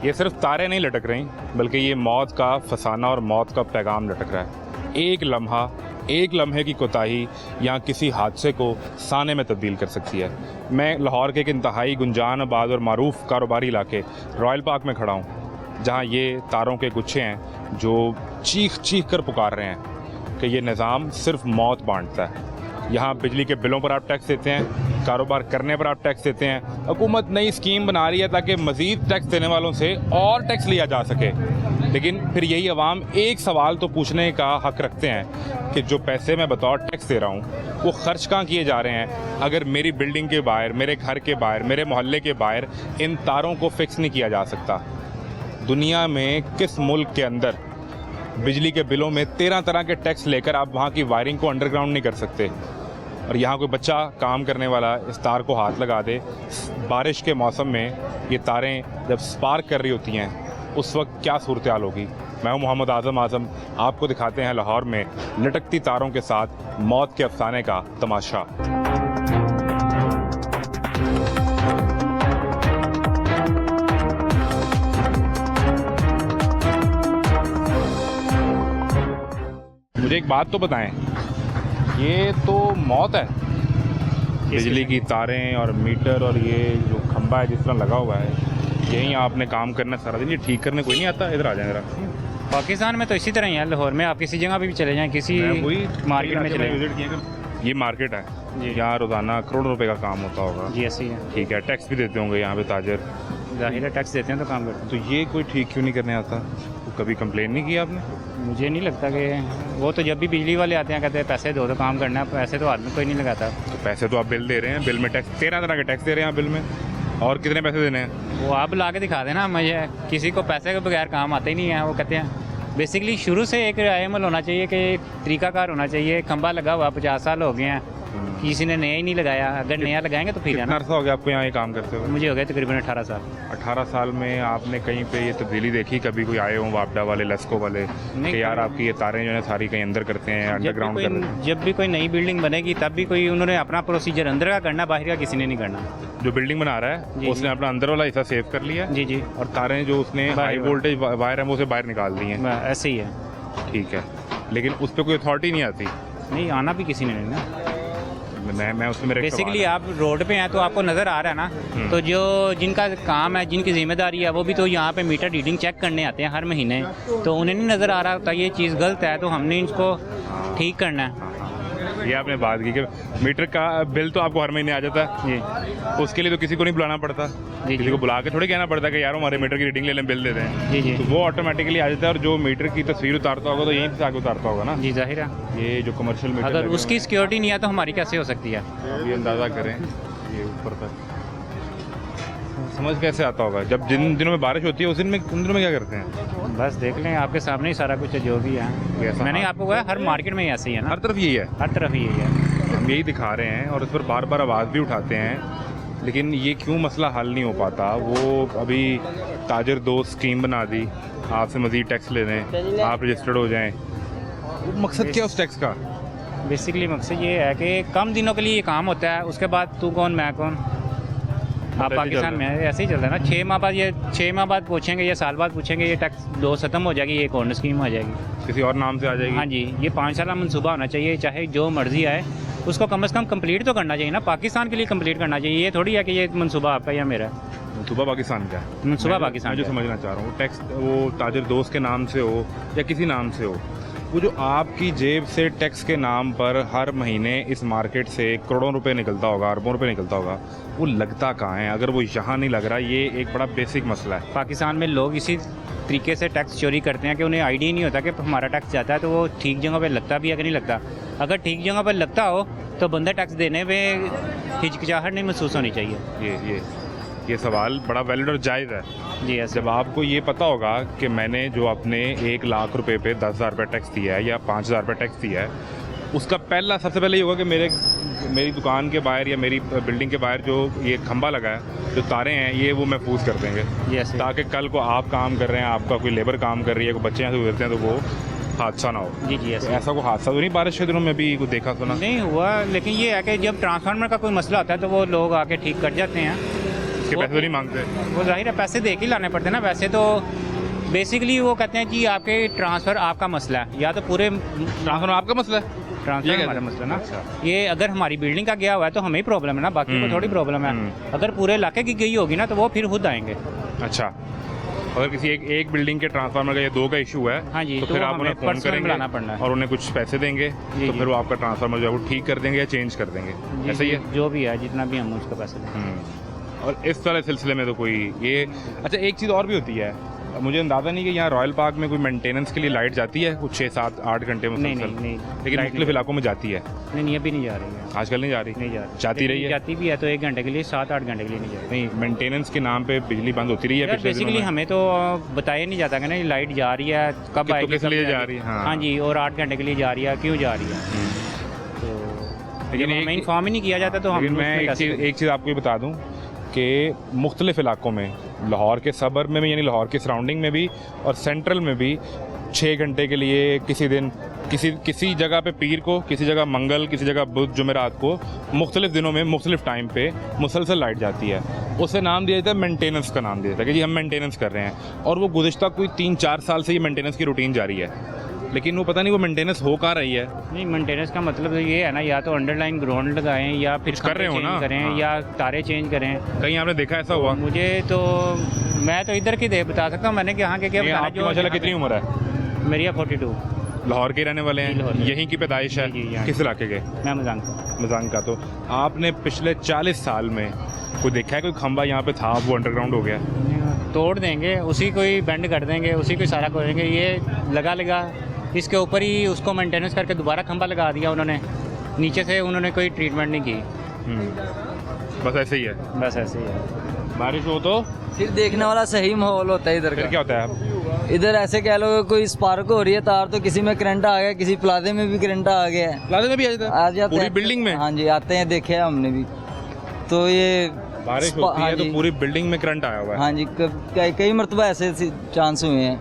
ये सिर्फ तारे नहीं लटक रही, बल्कि ये मौत का फसाना और मौत का पैगाम लटक रहा है। एक लम्हे की कोताही यहाँ किसी हादसे को साने में तब्दील कर सकती है। मैं लाहौर के एक इंतहाई गुंजान आबाद और मारूफ कारोबारी इलाके रॉयल पार्क में खड़ा हूँ, जहाँ ये तारों के गुच्छे हैं जो चीख चीख कर पुकार रहे हैं कि ये निज़ाम सिर्फ मौत बांटता है। यहाँ बिजली के बिलों पर आप टैक्स देते हैं, कारोबार करने पर आप टैक्स देते हैं। हुकूमत नई स्कीम बना रही है ताकि मज़ीद टैक्स देने वालों से और टैक्स लिया जा सके, लेकिन फिर यही अवाम एक सवाल तो पूछने का हक़ रखते हैं कि जो पैसे मैं बतौर टैक्स दे रहा हूँ वो ख़र्च कहाँ किए जा रहे हैं, अगर मेरी बिल्डिंग के बाहर, मेरे घर के बाहर, मेरे मोहल्ले के बाहर इन तारों को फ़िक्स नहीं किया जा सकता। दुनिया में किस मुल्क के अंदर बिजली के बिलों में 13 तरह के टैक्स लेकर आप वहाँ की वायरिंग को अंडरग्राउंड नहीं कर सकते, और यहाँ कोई बच्चा काम करने वाला इस तार को हाथ लगा दे, बारिश के मौसम में ये तारें जब स्पार्क कर रही होती हैं उस वक्त क्या सूरत हाल होगी। मैं हूँ मोहम्मद आज़म, आपको दिखाते हैं लाहौर में लटकती तारों के साथ मौत के अफसाने का तमाशा। मुझे एक बात तो बताएं, ये तो मौत है, बिजली की तारें और मीटर और ये जो खंबा है जिस तरह लगा हुआ है, यहीं आपने काम करना सारा दिन, ये ठीक करने कोई नहीं आता? इधर आ जाए जरा। पाकिस्तान में तो इसी तरह ही है, लाहौर में आप किसी जगह भी चले जाएं, किसी मार्केट में चले जाएं। ये मार्केट है, यहाँ रोज़ाना करोड़ों रुपए का काम होता होगा। जी ऐसी है। ठीक है, टैक्स भी देते होंगे यहाँ पे ताजर? ज़ाहिर है टैक्स देते हैं तो काम करते हैं। तो ये कोई ठीक क्यों नहीं करने आता? तो कभी कंप्लेन नहीं की आपने? मुझे नहीं लगता कि वो तो जब भी बिजली वाले आते हैं कहते हैं पैसे दो तो काम करना है, पैसे तो आदमी कोई नहीं लगाता। तो पैसे तो आप बिल दे रहे हैं, बिल में टैक्स 13 तरह के टैक्स दे रहे हैं आप बिल में, और कितने पैसे देने हैं? वो आप ला के दिखा देना, मुझे किसी को पैसे के बगैर काम आता ही नहीं है। वो कहते हैं बेसिकली शुरू से एक अमल होना चाहिए कि एक तरीकाकार होना चाहिए। खंबा लगा हुआ 50 साल हो गए हैं, किसी ने नया ही नहीं लगाया, अगर नया लगाएंगे तो फिर कितना अर्सा हो गया आपको यहाँ ये काम करते हुए? मुझे हो गया तकरीबन 18 साल। 18 साल में आपने कहीं पे ये तब्दीली देखी? कभी कोई आए हों वापडा वाले, लेस्को वाले कि यार आपकी ये तारें जो है सारी कहीं अंदर करते हैं, अंडरग्राउंड कर रहे हैं? जब भी कोई नई बिल्डिंग बनेगी तब भी कोई उन्होंने अपना प्रोसीजर अंदर का करना, बाहर का किसी ने नहीं करना। जो बिल्डिंग बना रहा है उसने अपना अंदर वाला हिस्सा सेव कर लिया जी जी, और तारें जो उसने हाई वोल्टेज वायर है वो उसे बाहर निकाल दी हैं। ऐसे ही है। ठीक है, लेकिन उस पर कोई अथॉरिटी नहीं आती? नहीं, आना भी किसी ने नहीं ना। मैं उसमें मेरे बेसिकली आप रोड पे हैं तो आपको नज़र आ रहा है ना, तो जो जिनका काम है, जिनकी जिम्मेदारी है, वो भी तो यहाँ पे मीटर रीडिंग चेक करने आते हैं हर महीने, तो उन्हें नहीं नज़र आ रहा होता ये चीज़ गलत है, तो हमने इसको ठीक करना है। ये आपने बात की कि मीटर का बिल तो आपको हर महीने आ जाता है जी, उसके लिए तो किसी को नहीं बुलाना पड़ता, किसी को बुला के थोड़ी कहना पड़ता कि यार हमारे मीटर की रीडिंग ले लें, बिल दे दें। जी जी, तो वो ऑटोमेटिकली आ जाता है, और जो मीटर की तस्वीर उतारता होगा तो यहीं से आगे उतारता होगा ना। जी जाहिर है, ये जो कमर्शियल मीटर, अगर उसकी सिक्योरिटी नहीं है तो हमारी कैसे हो सकती है? ये अंदाज़ा करें, ये ऊपर तक समझ कैसे आता होगा? जब जिन दिनों में बारिश होती है उन दिनों में क्या करते हैं? बस देख लें, आपके सामने ही सारा कुछ जो भी है। मैंने आपको कहा हर मार्केट में ही ऐसे ही है ना, हर तरफ यही है, हर तरफ यही है। हम यही दिखा रहे हैं और इस पर बार बार आवाज़ भी उठाते हैं, लेकिन ये क्यों मसला हल नहीं हो पाता? वो अभी ताजर दोस्त स्कीम बना दी, आपसे मज़ीद टैक्स ले दें, आप रजिस्टर्ड हो जाएं। वो मकसद क्या उस टैक्स का? बेसिकली मकसद ये है कि कम दिनों के लिए ये काम होता है, उसके बाद तू कौन मैं कौन। आप पाकिस्तान में ऐसे ही चल रहा है ना, 6 माह बाद पूछेंगे या साल बाद पूछेंगे, ये टैक्स दो ख़त्म हो जाएगी, ये एक और स्कीम हो जाएगी, किसी और नाम से आ जाएगी। हाँ जी, ये 5 साल मनसूबा होना चाहिए, चाहे जो मर्जी आए उसको कम से कम कंप्लीट तो करना चाहिए ना, पाकिस्तान के लिए कंप्लीट करना चाहिए। ये थोड़ी है कि ये मनसूबा आपका या मेरा है। मनसूबा पाकिस्तान का है, मनसूबा पाकिस्तान जो समझना चाह रहा हूँ, टैक्स वो ताजर दोस्त के नाम से हो या किसी नाम से हो, वो जो आपकी जेब से टैक्स के नाम पर हर महीने इस मार्केट से करोड़ों रुपए निकलता होगा, अरबों रुपए निकलता होगा, वो लगता कहाँ है? अगर वो यहाँ नहीं लग रहा, ये एक बड़ा बेसिक मसला है। पाकिस्तान में लोग इसी तरीके से टैक्स चोरी करते हैं कि उन्हें आइडिया नहीं होता कि हमारा टैक्स जाता है तो वो ठीक जगह पे लगता भी है कि नहीं लगता। अगर ठीक जगह पर लगता हो तो बंदा टैक्स देने में हिचकिचाहट नहीं महसूस होनी चाहिए। ये सवाल बड़ा वैलिड और जायज़ है जी। ऐसे जब आपको ये पता होगा कि मैंने जो अपने 1 लाख रुपए पे 10,000 रुपये टैक्स दिया है या 5,000 रुपये टैक्स दिया है, उसका सबसे पहले ये होगा कि मेरी दुकान के बाहर या मेरी बिल्डिंग के बाहर जो ये खंबा लगा है, जो तारे हैं, ये वो महफूज कर देंगे, ताकि कल को आप काम कर रहे हैं, आपका कोई लेबर काम कर रही है, कोई बच्चे यहाँ से गुजरते हैं तो वो हादसा ना हो। जी जी, ऐसा कोई हादसा तो नहीं बारिश के दिनों में भी कोई देखा सुना? नहीं हुआ, लेकिन ये है कि जब ट्रांसफार्मर का कोई मसला होता है तो वो लोग आके ठीक कर जाते हैं। इसके पैसे तो नहीं मांगते? वो जाहिर है पैसे दे के लाने पड़ते हैं ना। वैसे तो बेसिकली वो कहते हैं कि आपके ट्रांसफ़र आपका मसला है, या तो पूरे ट्रांसफर आपका मसला है? ये ट्रांसफ़र कहते हमारा हैं? मसला ना। अच्छा। ये अगर हमारी बिल्डिंग का गया हुआ है तो हमें ही प्रॉब्लम है ना, बाकी को थोड़ी प्रॉब्लम है। अगर पूरे इलाके की गई होगी ना तो वो फिर खुद आएंगे। अच्छा, अगर किसी एक बिल्डिंग के ट्रांसफार्मर का या 2 का इशू है, हाँ जी, तो तो फिर आप हमें उन्हें फ़ोन पर्सनल करेंगे बुलाना पड़ना है। और उन्हें कुछ पैसे देंगे, जी, तो जी। फिर वो आपका ट्रांसफार्मर जो है वो ठीक कर देंगे या चेंज कर देंगे, ऐसा ही है? जो भी है, जितना भी हम उसका पैसे दें। और इस तरह सिलसिले में तो कोई ये अच्छा, एक चीज़ और भी होती है, मुझे अंदाज़ा नहीं कि यहाँ रॉयल पार्क में कोई मेंटेनेंस के लिए लाइट जाती है कुछ 6, 7, 8 घंटे में? नहीं, लेकिन मुख्तलिफ इलाकों में जाती है। नहीं, अभी नहीं जा रही है। आजकल नहीं जा रही? नहीं जा रही। जाती रही है? जाती भी है तो 1 घंटे के लिए, 7-8 घंटे के लिए नहीं जा रही। नहीं, मेंटेनेंस के नाम पे बिजली बंद होती रही है यार पिछले दिनों बेसिकली में? हमें तो बताया नहीं जाता कि ना ये लाइट जा रही है, कब तो आएगी, किस कब लिए नहीं जा आएगी। रही है? हाँ। हाँ जी, और 8 घंटे के लिए जा रही है, क्यों जा रही है? तो लेकिन जब हमें इन्फॉर्म ही नहीं किया जाता तो हम लेकिन मैं एक चीज़ आपको ये बता दूं कि मुख्तलिफ इलाकों में, लाहौर के सबर्ब में भी, यानी लाहौर के सराउंडिंग में भी और सेंट्रल में भी 6 घंटे के लिए किसी दिन किसी जगह पे पीर को, किसी जगह मंगल, किसी जगह बुध, जुमेरात को, मुख्तलिफ दिनों में मुख्तलिफ टाइम पे मुसलसल लाइट जाती है। उसे नाम दिया जाता है मेंटेनेंस का नाम दिया जाता है कि जी हम मेंटेनेंस कर रहे हैं, और वो गुज़िश्ता कोई 3-4 साल से ये मेंटेनेंस की रूटीन जारी है, लेकिन वो पता नहीं वो मेंटेनेंस हो कहाँ रही है। नहीं, मेंटेनेंस का मतलब ये है ना, या तो अंडरलाइन ग्राउंड लगाएं या फिर कर रहे हो चेंज ना? करें, हाँ। या तारे चेंज करें। कहीं आपने देखा ऐसा हुआ? मुझे तो, मैं तो इधर की दे बता सकता हूँ, मैंने यहाँ के क्या बताना। आपकी माशाल्लाह कितनी उम्र है? मेरी है 42। लाहौर के रहने वाले हैं? लाहौर के। यहीं की पैदाइश है? जी, यहाँ किस इलाके के? मैं मजाक का। मजांग का। तो आपने पिछले 40 साल में कोई देखा है कोई खंबा यहाँ पे था वो अंडरग्राउंड हो गया? तोड़ देंगे, उसी को ही बेंड कर देंगे, उसी को ही सारा करेंगे। ये लगा इसके ऊपर ही उसको मेंटेनेंस करके दोबारा खंबा लगा दिया उन्होंने, नीचे से उन्होंने कोई ट्रीटमेंट नहीं की। बस ऐसे ही है? बस ऐसे ही है। बारिश हो तो फिर देखने वाला सही माहौल होता है इधर फिर का। क्या होता है? इधर ऐसे कह लो कोई स्पार्क हो रही है तार, तो किसी में करंट आ गया, किसी प्लाजे में भी करंट आ गया है। प्लाजा में भी आ जाता आ है? जाते पूरी हैं। बिल्डिंग में? हाँ जी, आते हैं, देखे हैं हमने भी। तो ये बारिश होती हाँ है तो जी। पूरी बिल्डिंग में करंट आया हुआ है? हाँ जी, कई मरतबा ऐसे चांस हुए हैं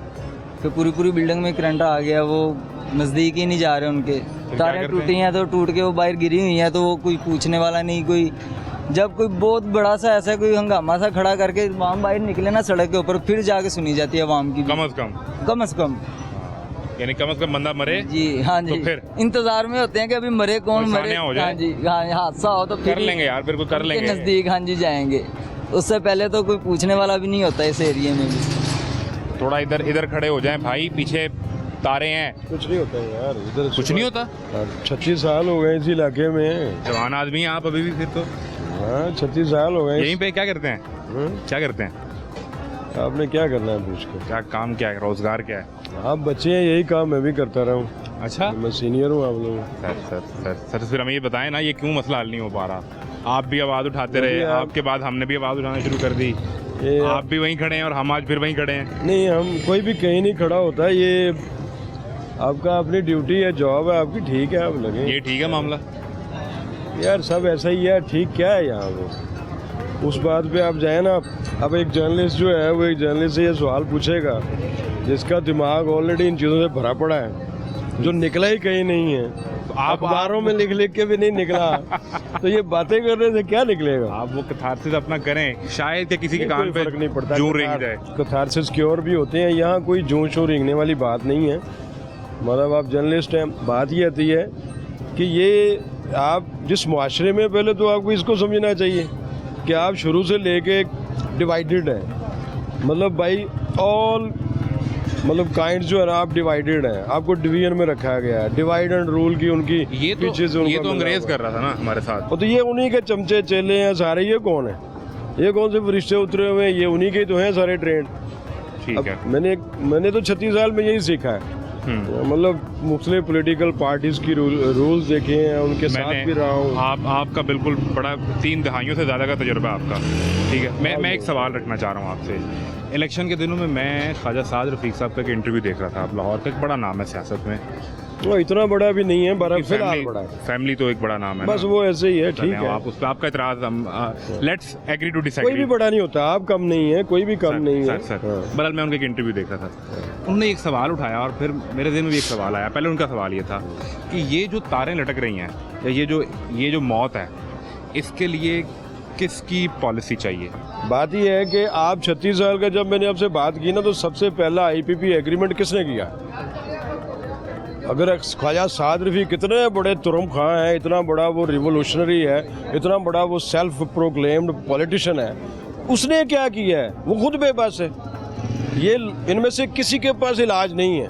कि पूरी बिल्डिंग में करंट आ गया, वो नज़दीक ही नहीं जा रहे उनके। क्या तारें करते टूटी हैं? हैं तो टूट के वो बाहर गिरी हुई हैं, तो वो कोई पूछने वाला नहीं। कोई जब कोई बहुत बड़ा सा ऐसा कोई हंगामा सा खड़ा करके वाम बाहर निकले ना सड़क के ऊपर, फिर जाके सुनी जाती है आवाम की भी। कम से कम यानी कम से कम बंदा मरे जी। हाँ जी, तो फिर इंतजार में होते हैं कि अभी मरे कौन, कोई मरे। सान्या हो जाए। हाँ जी, हाँ, हादसा हो तो फिर कर लेंगे यार, फिर कोई कर उनके लेंगे। नजदीक हाँ जी जाएंगे, उससे पहले तो कोई पूछने वाला भी नहीं होता इस एरिया में भी। थोड़ा इधर खड़े हो जाएं भाई, पीछे तारे हैं। कुछ नहीं होता है यार इधर। कुछ नहीं होता? 36 साल हो गए इस इलाके में। जवान आदमी हैं आप अभी भी? फिर तो हाँ 36 साल हो गए। यहीं पे क्या करते हैं? क्या करते हैं? आपने क्या करना है पूछ के? क्या काम, क्या है, रोजगार क्या है? आप बच्चे हैं, यही काम मैं भी करता रहा हूँ। अच्छा मैं सीनियर हूँ आप लोगों। सर फिर हमें ये बताएं ना, ये क्यों मसला हल नहीं हो पा रहा? आप भी आवाज़ उठाते रहे, आपके बाद हमने भी आवाज़ उठाना शुरू कर दी, ये आप भी वहीं खड़े हैं और हम आज फिर वहीं खड़े हैं। नहीं, हम कोई भी कहीं नहीं खड़ा होता। ये आपका अपनी ड्यूटी है, जॉब है आपकी, ठीक है, आप लगे। ये ठीक है मामला? यार सब ऐसा ही है, ठीक क्या है यहाँ पे? उस बात पे आप जाए ना। अब एक जर्नलिस्ट जो है वो एक जर्नलिस्ट से ये सवाल पूछेगा जिसका दिमाग ऑलरेडी इन चीज़ों से भरा पड़ा है, जो निकला ही कहीं नहीं है। आप अखबारों में लिख के भी नहीं निकला तो ये बातें करने से क्या निकलेगा? आप वो कैथारसिस अपना करें, शायद कि किसी के कान कोई पे फर्क नहीं पड़ता। जूं रेंग जाए। कैथारसिस क्योर भी होते हैं, यहाँ कोई जूं शों रेंगने वाली बात नहीं है। मतलब आप जर्नलिस्ट हैं, बात ये आती है कि ये आप जिस मुआशरे में, पहले तो आपको इसको समझना चाहिए कि आप शुरू से लेके डिवाइडेड हैं। मतलब बाई ऑल, मतलब काइंड जो है ना, आप डिवाइडेड हैं, आपको डिवीजन में रखा गया है। डिवाइड एंड रूल की उनकी ये तो अंग्रेज कर रहा था ना हमारे साथ। तो ये उन्हीं के चमचे चेले हैं सारे। ये कौन है? ये कौन से फरिश्ते उतरे हुए हैं? ये उन्हीं के तो हैं सारे ट्रेंड। ठीक है। मैंने तो 36 साल में यही सीखा है। मतलब मुख्तलिफ पॉलिटिकल पार्टीज की रूल्स देखे हैं, उनके साथ भी रहा हूँ। आपका बिल्कुल बड़ा 3 दहाइयों से ज़्यादा का तजुर्बा है आपका। ठीक है, मैं एक सवाल रखना चाह रहा हूँ आपसे। इलेक्शन के दिनों में मैं ख्वाजा साद रफ़ीक साहब का एक इंटरव्यू देख रहा था। आप लाहौर का एक बड़ा नाम है सियासत में। वो इतना बड़ा भी नहीं है, बड़ा फिलहाल बड़ा है। फैमिली तो एक बड़ा नाम है बस ना? वो ऐसे ही है, ठीक है। आप उस पर आपका इतराज़, हम लेट्स एग्री टू कोई भी डिसएग्री। बड़ा नहीं होता, आप कम नहीं है, कोई भी कम नहीं है। सर हाँ। बहरहाल मैं उनका एक इंटरव्यू देख रहा था, उन्होंने एक सवाल उठाया और फिर मेरे दिल में भी एक सवाल आया। पहले उनका सवाल ये था कि ये जो तारें लटक रही हैं, या ये जो मौत है, इसके लिए किसकी पॉलिसी चाहिए? बात यह है कि आप 36 साल का, जब मैंने आपसे बात की ना, तो सबसे पहला IPP एग्रीमेंट किसने किया? अगर ख्वाजा साद रफ़ी कितने बड़े तुरम खां हैं, इतना बड़ा वो रिवोल्यूशनरी है, इतना बड़ा वो सेल्फ प्रोक्लेम्ड पॉलिटिशियन है, उसने क्या किया है? वो खुद बेबस है। ये इनमें से किसी के पास इलाज नहीं है।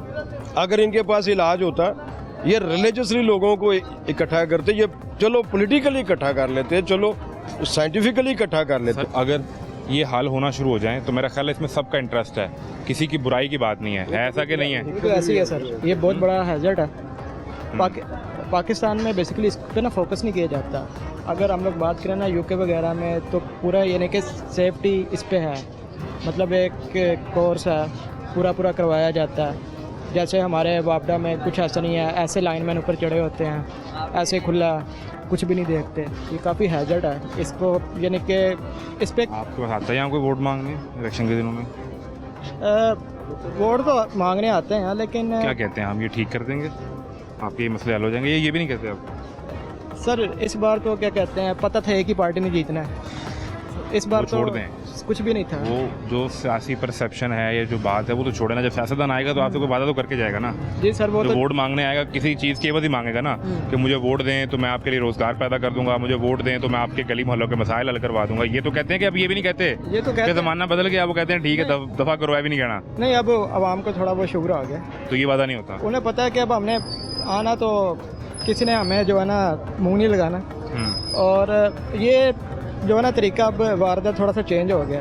अगर इनके पास इलाज होता, ये रिलीजियसली लोगों को इकट्ठा करते, ये चलो पॉलिटिकली इकट्ठा कर लेते, चलो साइंटिफिकली इकट्ठा कर लेते। अगर ये हाल होना शुरू हो जाए तो मेरा ख्याल है इसमें सबका इंटरेस्ट है, किसी की बुराई की बात नहीं है ऐसा कि नहीं है? तो ऐसे ही है सर, ये बहुत बड़ा हैजर्ड है। पाकिस्तान में बेसिकली इस पे ना फोकस नहीं किया जाता। अगर हम लोग बात करें ना UK वगैरह में, तो पूरा यानी कि सेफ्टी इस पे है, मतलब एक कोर्स है पूरा करवाया जाता है। जैसे हमारे वापडा में कुछ ऐसा नहीं है, ऐसे लाइनमैन ऊपर चढ़े होते हैं, ऐसे खुला कुछ भी नहीं देखते। ये काफ़ी हैजर्ड है, इसको यानी कि इस पे आपके पास आता है यहाँ कोई वोट मांगने इलेक्शन के दिनों में? वोट तो मांगने आते हैं, लेकिन क्या कहते हैं, हम ये ठीक कर देंगे, आपके ये मसले हल हो जाएंगे? ये भी नहीं कहते आप? सर इस बार तो क्या कहते हैं, पता था एक ही पार्टी ने जीतना है, इस बार वो तो छोड़ दें, कुछ भी नहीं था। वो जो सियासी परसेप्शन है, ये जो बात है, वो तो छोड़े ना। जब सियासतदान आएगा तो आपसे कोई वादा तो करके जाएगा ना। जी सर, वो जो तो वोट मांगने आएगा किसी चीज़ की एवज ही मांगेगा ना, कि मुझे वोट दें तो मैं आपके लिए रोजगार पैदा कर दूंगा, मुझे वोट दें तो मैं आपके गली मोहल्लों के मसाइल हल करवा दूंगा। ये तो कहते हैं कि अब ये भी नहीं कहते, ये तो कहते कि ज़माना बदल गया, वो कहते हैं ठीक है दफ़ा करो, भी नहीं कहना। नहीं, अब आवाम को थोड़ा वो शुगर आ गया, तो ये वादा नहीं होता। उन्हें पता है कि अब हमने आना तो किसी ने हमें जो है ना मुंह नहीं लगाना। और ये जो है ना तरीका अब वारदात थोड़ा सा चेंज हो गया,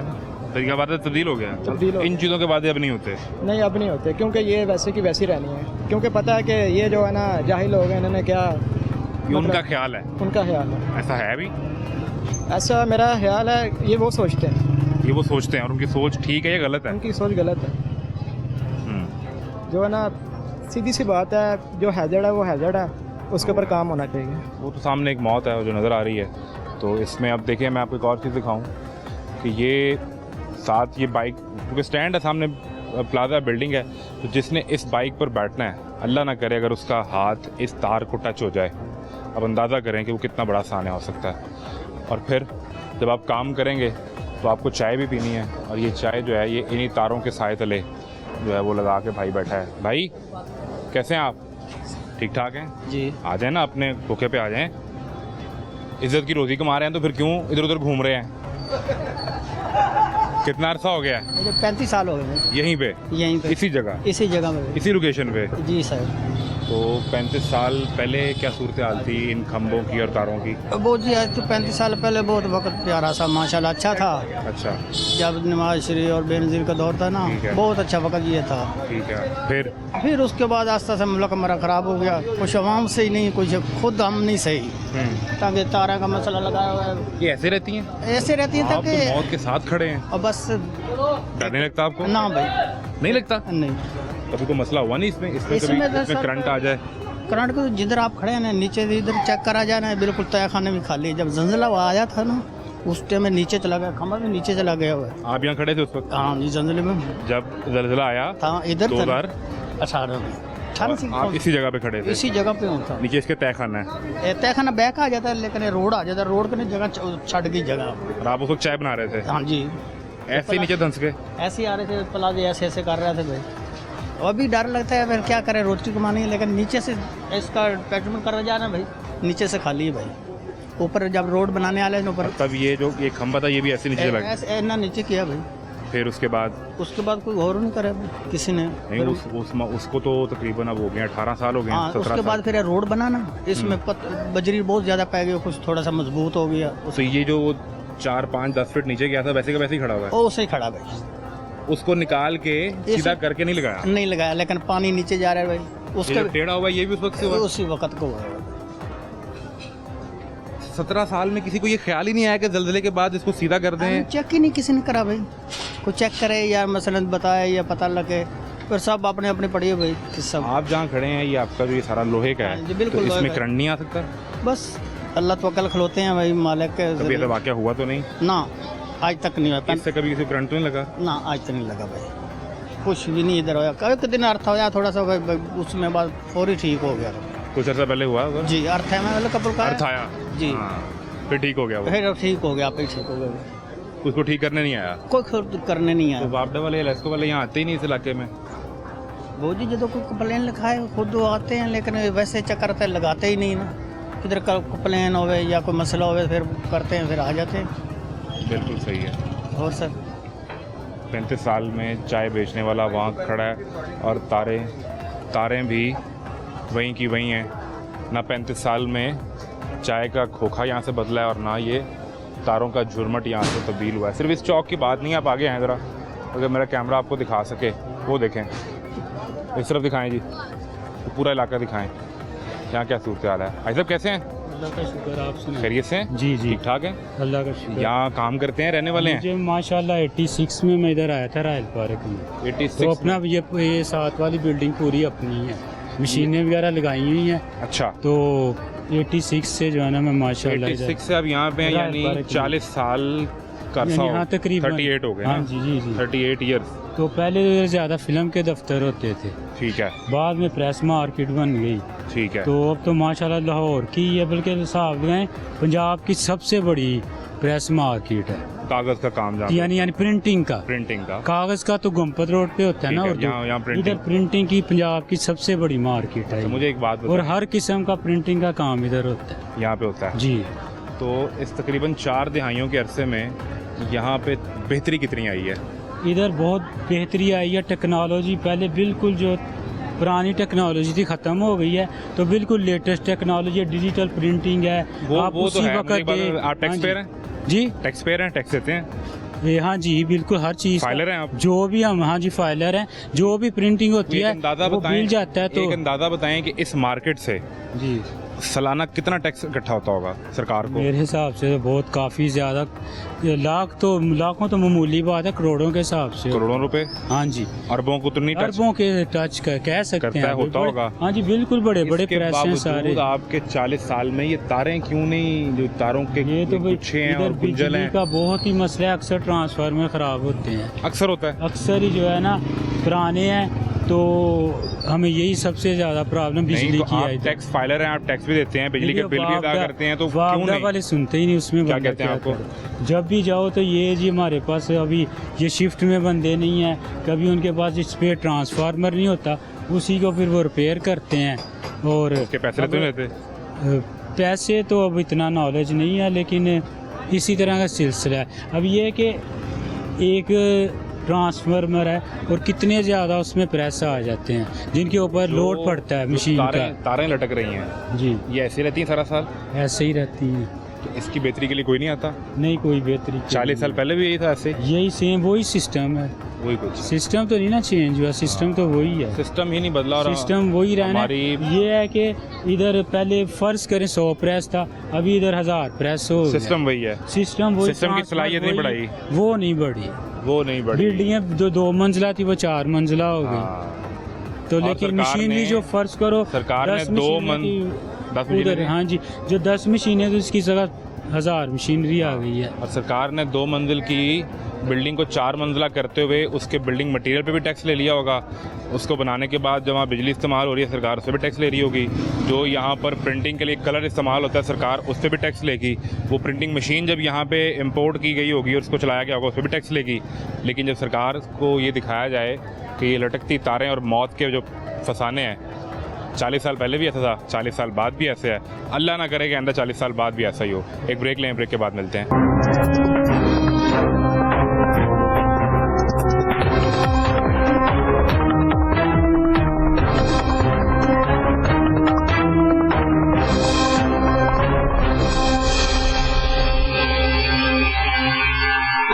तरीका वादा तब्दील हो गया। तब्दील हो इन चीज़ों के वादे अब नहीं होते। नहीं, अब नहीं होते, क्योंकि ये वैसे की वैसी रहनी है। क्योंकि पता है कि ये जो है ना जाहिल लोग हैं, इन्होंने क्या ये उनका ख्याल है, उनका ख्याल है, ऐसा है भी, ऐसा मेरा ख्याल है, ये वो सोचते हैं, ये वो सोचते हैं, और उनकी सोच ठीक है या गलत है? उनकी सोच गलत है। जो है ना सीधी सी बात है, जो हैजर्ड है वो हैजर्ड है, उसके ऊपर काम होना चाहिए। वो तो सामने एक मौत है जो नज़र आ रही है। तो इसमें अब देखिए, मैं आपको एक और चीज़ दिखाऊं कि ये साथ ये बाइक, क्योंकि स्टैंड है सामने, प्लाजा बिल्डिंग है, तो जिसने इस बाइक पर बैठना है, अल्लाह ना करे अगर उसका हाथ इस तार को टच हो जाए, अब अंदाज़ा करें कि वो कितना बड़ा सान्या हो सकता है। और फिर जब आप काम करेंगे तो आपको चाय भी पीनी है, और ये चाय जो है ये इन्हीं तारों के साए तले जो है वो लगा के भाई बैठा है। भाई कैसे हैं आप? ठीक ठाक हैं जी। आ जाए ना, अपने धोखे पे आ जाएं। इज्जत की रोज़ी कमा रहे हैं तो फिर क्यों इधर उधर घूम रहे हैं? कितना अरसा हो गया है? मुझे 35 साल हो गए। यहीं पे यहीं इसी जगह में इसी लोकेशन पे? जी सर। तो 35 साल पहले क्या सूरत हाल थी इन खंभों की और तारों की? वो जी आज तो 35 साल पहले बहुत वक्त प्यारा सा माशाल्लाह अच्छा था। अच्छा, जब नवाज शरीफ और बेनज़ीर का दौर था ना, ठीक है। बहुत अच्छा वक्त ये था। ठीक है। फिर उसके बाद आस्ता से मुल्क हमारा ख़राब हो गया, कुछ आवाम से ही नहीं, कुछ खुद हम नहीं सही, ताकि तारा का मसला लगाया हुआ है। ये ऐसे रहती हैं? ऐसे रहती है आप तो मौत के साथ खड़े हैं, और बस डर नहीं लगता आपको? ना भाई, नहीं लगता? नहीं। कभी कोई मसला हुआ नहीं इसमें इसमें कभी सर- करंट आ जाए? करंट को जिधर आप खड़े हैं ना, नीचे इधर चेक करा जाए ना, बिल्कुल तय खाने में खाली। जब जंजला आया था ना, उस टाइम में नीचे चला गया, खंभा भी नीचे चला गया हुआ है। आप यहाँ खड़े थे उस वक्त हाँ जी, जंजले में जब ज़लज़ला आया था, इधर 2018 में। आप इसी जगह पे खड़े थे? इसी जगह पे होता नीचे इसके तहखाना है? तहखाना बैक आ जाता है, लेकिन रोड आ जाता है, रोड की जगह छट गई जगह। और आप उस वक्त चाय बना रहे थे? हाँ जी, ऐसे ही नीचे धंस के? ऐसे ही आ रहे थे, प्लाजे ऐसे कर रहे थे भाई। अभी डर लगता है, फिर क्या करें, रोटी कमानी है, लेकिन नीचे से इसका पेट्रोल कर जाना भाई, नीचे से खाली है भाई। ऊपर जब रोड बनाने वाले ऊपर, तब ये जो ये खंभा था ये भी ऐसे नीचे लगा? ऐसे ना नीचे किया भाई। फिर उसके बाद कोई और नहीं करे किसी ने। नहीं, उसको तो तकरीबन अब हो गया 18 साल हो गए। हाँ, उसके बाद फिर रोड बनाना, इसमें बजरी बहुत ज़्यादा पै गई, कुछ थोड़ा सा मजबूत हो गया। तो ये जो 4, 5, 10 फीट नीचे गया था वैसे का वैसे ही खड़ा हुआ है? वो उसे ही खड़ा भाई, उसको निकाल के सीधा करके नहीं लगाया? नहीं लगाया, लेकिन पानी नीचे जा रहा है भाई। उसका टेढ़ा हुआ ये भी उस वक्त से हुआ? उसी वक्त को हुआ। 17 साल में किसी को ये ख्याल ही नहीं आया कि जल्जले के बाद इसको सीधा कर दें? चेक ही नहीं किसी ने करा भाई, कोई चेक करे या मसलन बताए या पता लगे, फिर सब अपने अपने पड़ी भाई सब। आप जहाँ खड़े हैं ये आपका जो ये सारा लोहे का है, जी, बिल्कुल तो लोहे इसमें का। करंट नहीं आ सकता? बस अल्लाह तवक्कल खलोते हैं भाई, मालिक के कभी ऐसा वाक़या हुआ तो नहीं? ना, आज तक नहीं हुआ। इससे कभी किसी को करंट तो नहीं लगा? ना, आज तक नहीं लगा भाई, कुछ भी नहीं इधर होया। कभी दिन अर्थ होया थोड़ा सा भाई, उसमें बाद फौरी ठीक हो गया। कुछ अर्सा पहले हुआ होगा? जी, अर्थ है, मैं कपल का अर्थ आया जी। हाँ। फिर ठीक हो गया वो, फिर ठीक हो गया, फिर ठीक हो गया, उसको ठीक करने नहीं आया। कोई खुद करने नहीं तो आया। वापडा वाले लेस्को वाले यहाँ आते ही नहीं इस इलाके में। वो जी जो कोई कंप्लेन लिखाए खुद आते हैं, लेकिन वैसे चक्कर तो लगाते ही नहीं ना। किधर कंप्लेन होवे या कोई मसला होवे फिर करते हैं, फिर आ जाते हैं। बिल्कुल सही है। और सर 35 साल में चाय बेचने वाला वहाँ खड़ा है और तारें भी वहीं की वहीं हैं। ना 35 साल में चाय का खोखा यहाँ से बदला है और ना ये तारों का झुरमट यहाँ से तब्दील हुआ है। सिर्फ इस चौक की बात नहीं, आप आगे आएँ ज़रा, अगर मेरा कैमरा आपको दिखा सके वो देखें, इस तरफ दिखाएं जी, तो पूरा इलाका दिखाएं यहाँ क्या सूरत हाल है। भाई साहब कैसे हैं? अल्लाह का शुक्र, आप सुनाएं। खैरियत से हैं? जी जी, ठीक ठाक हैं? अल्लाह का शुक्र। यहाँ काम करते हैं, रहने वाले हैं? मुझे माशाल्लाह 86 में मैं इधर आया था रायल पार्क में। 86 तो अपना ये साथ वाली बिल्डिंग पूरी अपनी है, मशीनें वगैरह लगाई हुई हैं। अच्छा, तो 86 से जो है ना मैं माशाल्लाह 86 से अब यहाँ पे हैं, रायल यानी पार्क में। 40 साल का यानी यहाँ तकरीबन 38 हो गए हाँ ना? जी जी जी। 38 ईयर्स। तो पहले ज़्यादा फिल्म के दफ्तर होते थे, ठीक है, बाद में प्रेस मार्केट बन गई। ठीक है। तो अब तो माशाल्लाह लाहौर की है, बल्कि हिसाब लगाएं पंजाब की सबसे बड़ी प्रेस मार्केट है, कागज का काम यानी प्रिंटिंग का। प्रिंटिंग का कागज का तो गुम्पत रोड पे होता है ना, ठीक है, यहाँ उर्दू। प्रिंटिंग। इधर प्रिंटिंग की पंजाब की सबसे बड़ी मार्केट है। तो मुझे एक बात और बताएं, हर किस्म का प्रिंटिंग का काम इधर होता है यहाँ पे होता है। जी। तो इस तकरीबन 4 दिहाइयों के अरसे में यहाँ पे बेहतरी कितनी आई है? इधर बहुत बेहतरी आई है। टेक्नोलॉजी पहले बिल्कुल जो पुरानी टेक्नोलॉजी थी ख़त्म हो गई है, तो बिल्कुल लेटेस्ट टेक्नोलॉजी, डिजिटल प्रिंटिंग है। आप वो तो उसी है। वक्त मुझे एक बात दे- बताएं, आप टैक्स हाँ पेयर जी। हैं? जी टैक्स पेयर हैं, टैक्स देते हैं? हाँ जी, बिल्कुल हर चीज़। फाइलर हैं आप? जो भी हम, हाँ जी फाइलर हैं। जो भी प्रिंटिंग होती एक है अंदाजा वो बताएं, बिल जाता है। तो एक अंदाजा बताएं कि इस मार्केट से जी सालाना कितना टैक्स इकट्ठा होता होगा सरकार को? मेरे हिसाब से तो बहुत काफ़ी ज़्यादा, लाखों तो मामूली बात है, करोड़ों के हिसाब से। करोड़ों रुपए? हाँ जी, अरबों को तो नहीं टच अरबों के टच कह सकते करता हैं। है, होता बड़े- होगा। हाँ जी, बिल्कुल बड़े बड़े इसके प्रेस हैं सारे। बावजूद आपके 40 साल में ये तारें क्यों नहीं, जो तारों के ये तो भाई गुच्छे हैं और इधर गुंजल बिजली हैं? का बहुत ही मसला है, अक्सर ट्रांसफार्मर ख़राब होते हैं। अक्सर होता है। अक्सर ही जो है ना पुराने हैं, तो हमें यही सबसे ज़्यादा प्रॉब्लम नहीं बिजली तो की है आप इधर। टैक्स फाइलर हैं, आप टैक्स भी देते हैं, बिजली के बिल भी अदा करते हैं, तो क्यों वापडा नहीं? वाले सुनते ही नहीं उसमें। क्या बंदा कहते हैं आपको? करे। जब भी जाओ तो ये जी हमारे पास अभी ये शिफ्ट में बंदे नहीं हैं, कभी उनके पास इस पे ट्रांसफार्मर नहीं होता, उसी को फिर वो रिपेयर करते हैं। और उसके पैसे लेते नहीं लेते? पैसे तो अब इतना नॉलेज नहीं है, लेकिन इसी तरह का सिलसिला है। अब ये है कि एक ट्रांसफार्मर है और कितने ज़्यादा उसमें प्रेस आ जाते हैं जिनके ऊपर लोड पड़ता है जो मशीन का। तारें लटक रही हैं, जी, ये ऐसी रहती हैं सारा साल? ऐसे ही रहती हैं, तो इसकी बेहतरी के लिए कोई नहीं आता? नहीं कोई बेहतरी। 40 साल पहले भी यही था ऐसे? यही सेम वही सिस्टम है। वही कुछ सिस्टम तो नहीं ना चेंज हुआ, सिस्टम तो वही है। सिस्टम ही नहीं बदला और सिस्टम वही रहना है। हमारी ये है कि इधर पहले फर्ज करें 100 प्रेस था, अभी इधर 1000 प्रेस हो गया। सिस्टम वही है। सिस्टम वही, सिस्टम की सलाहियत नहीं ट्रांसफर वही, बढ़ाई। वो नहीं बढ़ी। वो नहीं बढ़ी। बिल्डिंगें जो 2 मंजिला थी वो 4 मंजिला हो गई। हाँ। तो और लेकिन सरकार मशीनरी ने- जो फर्ज करो, सरकार ने 10 दो मशीनें मन- थी 10 मशीनें उधर। थी। हाँ जी, जो 10 मशीनें थी उसकी जगह 1000 मशीनरी आ गई है। और सरकार ने 2 मंजिल की बिल्डिंग को 4 मंजिला करते हुए उसके बिल्डिंग मटेरियल पे भी टैक्स ले लिया होगा। उसको बनाने के बाद जब वहाँ बिजली इस्तेमाल हो रही है, सरकार उस पर भी टैक्स ले रही होगी। जो यहाँ पर प्रिंटिंग के लिए कलर इस्तेमाल होता है, सरकार उस पर भी टैक्स लेगी। वो प्रिंटिंग मशीन जब यहाँ पे इंपोर्ट की गई होगी और उसको चलाया गया होगा, उस पर भी टैक्स लेगी। लेकिन जब सरकार को ये दिखाया जाए कि ये लटकती तारें और मौत के जो फसाने हैं, 40 साल पहले भी ऐसा था, 40 साल बाद भी ऐसे है, अल्लाह ना करे कि आइंदा 40 साल बाद भी ऐसा ही हो। एक ब्रेक लें, ब्रेक के बाद मिलते हैं।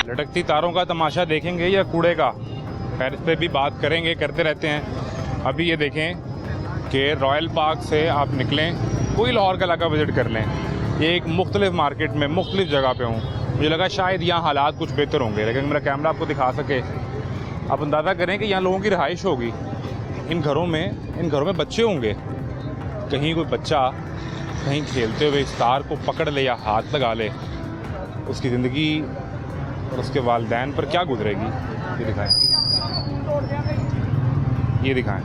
लटकती तारों का तमाशा देखेंगे या कूड़े का? खैर इस पर भी बात करेंगे, करते रहते हैं। अभी ये देखें कि रॉयल पार्क से आप निकलें, कोई लाहौर का इलाका विज़िट कर लें, ये एक मुख्तलिफ मार्केट में मुख्तलिफ जगह पे हूँ। मुझे लगा शायद यहाँ हालात कुछ बेहतर होंगे, लेकिन मेरा कैमरा आपको दिखा सके। आप अंदाज़ा करें कि यहाँ लोगों की रिहाइश होगी। इन घरों में बच्चे होंगे। कहीं कोई बच्चा कहीं खेलते हुए इस तार को पकड़ ले या हाथ लगा ले, उसकी ज़िंदगी और उसके वालिदैन पर क्या गुजरेगी? ये दिखाएं, ये दिखाएं,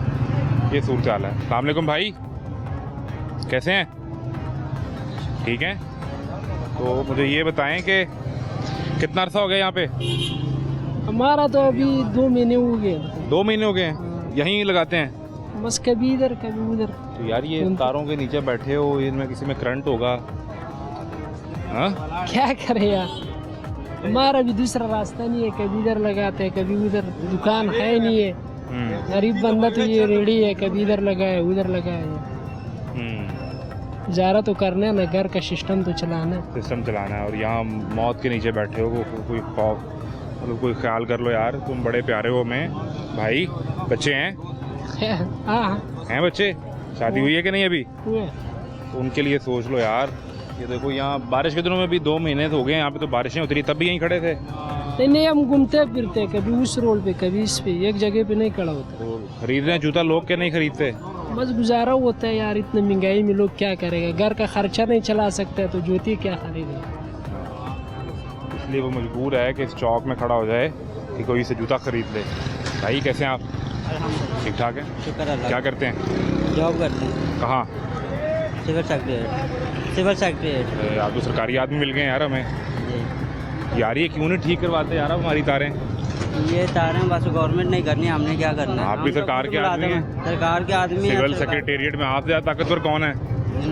ये सूरत हाल है। अस्सलाम वालेकुम भाई, कैसे हैं? ठीक हैं? तो मुझे ये बताएं कि कितना अरसा हो गया यहाँ पे? हमारा तो अभी 2 महीने हो गए। 2 महीने हो गए हैं, यहीं लगाते हैं? बस कभी इधर कभी उधर। तो यार ये तारों के नीचे बैठे हो, इनमें किसी में करंट होगा। हाँ क्या करें यार, हमारा भी दूसरा रास्ता नहीं है, कभी इधर लगाते हैं कभी उधर, दुकान है नहीं है, गरीब बंदा तो ये रेडी है, कभी इधर लगाए उधर लगाए। गुजारा तो करना है ना, घर का सिस्टम तो चलाना है। सिस्टम चलाना है और यहाँ मौत के नीचे बैठे हो, कोई खौफ मतलब कोई ख्याल कर लो यार, तुम बड़े प्यारे हो हमें भाई। बच्चे हैं? हाँ हैं बच्चे? शादी हुई है कि नहीं अभी? हुए। तो उनके लिए सोच लो यार। ये देखो यहाँ बारिश के दिनों में भी 2 महीने तो हो गए, यहाँ पे तो बारिशें उतरी तब भी यहीं खड़े थे। नहीं, हम घूमते फिरते, कभी उस रोड पे कभी इस पे, एक जगह पे नहीं खड़ा होता। तो खरीद रहे हैं जूता लोग के नहीं खरीदते? बस गुजारा होता है यार, इतनी महंगाई में लोग क्या करेगा, घर का खर्चा नहीं चला सकता है तो जूती क्या खरीदेगा। इसलिए वो मजबूर है कि इस चौक में खड़ा हो जाए कि कोई से जूता खरीद ले। भाई कैसे हैं आप? ठीक ठाक है, शुक्र अल्लाह। क्या करते हैं? जॉब करते हैं कहाँ? Civil secretary. Civil secretary. आप तो सरकारी आदमी मिल गए यार हमें। जी, यार ये क्यों नहीं ठीक करवाते यार हमारी तारें? ये तारें बस गवर्नमेंट नहीं करनी, हमने क्या करना है। आप भी हम तो सरकार के खुद आदमी बुलाते हैं। सरकार के आदमी हैं, सिविल सरकार- सेक्रेटेरिएट में आपसे ज़्यादा ताकतवर कौन है?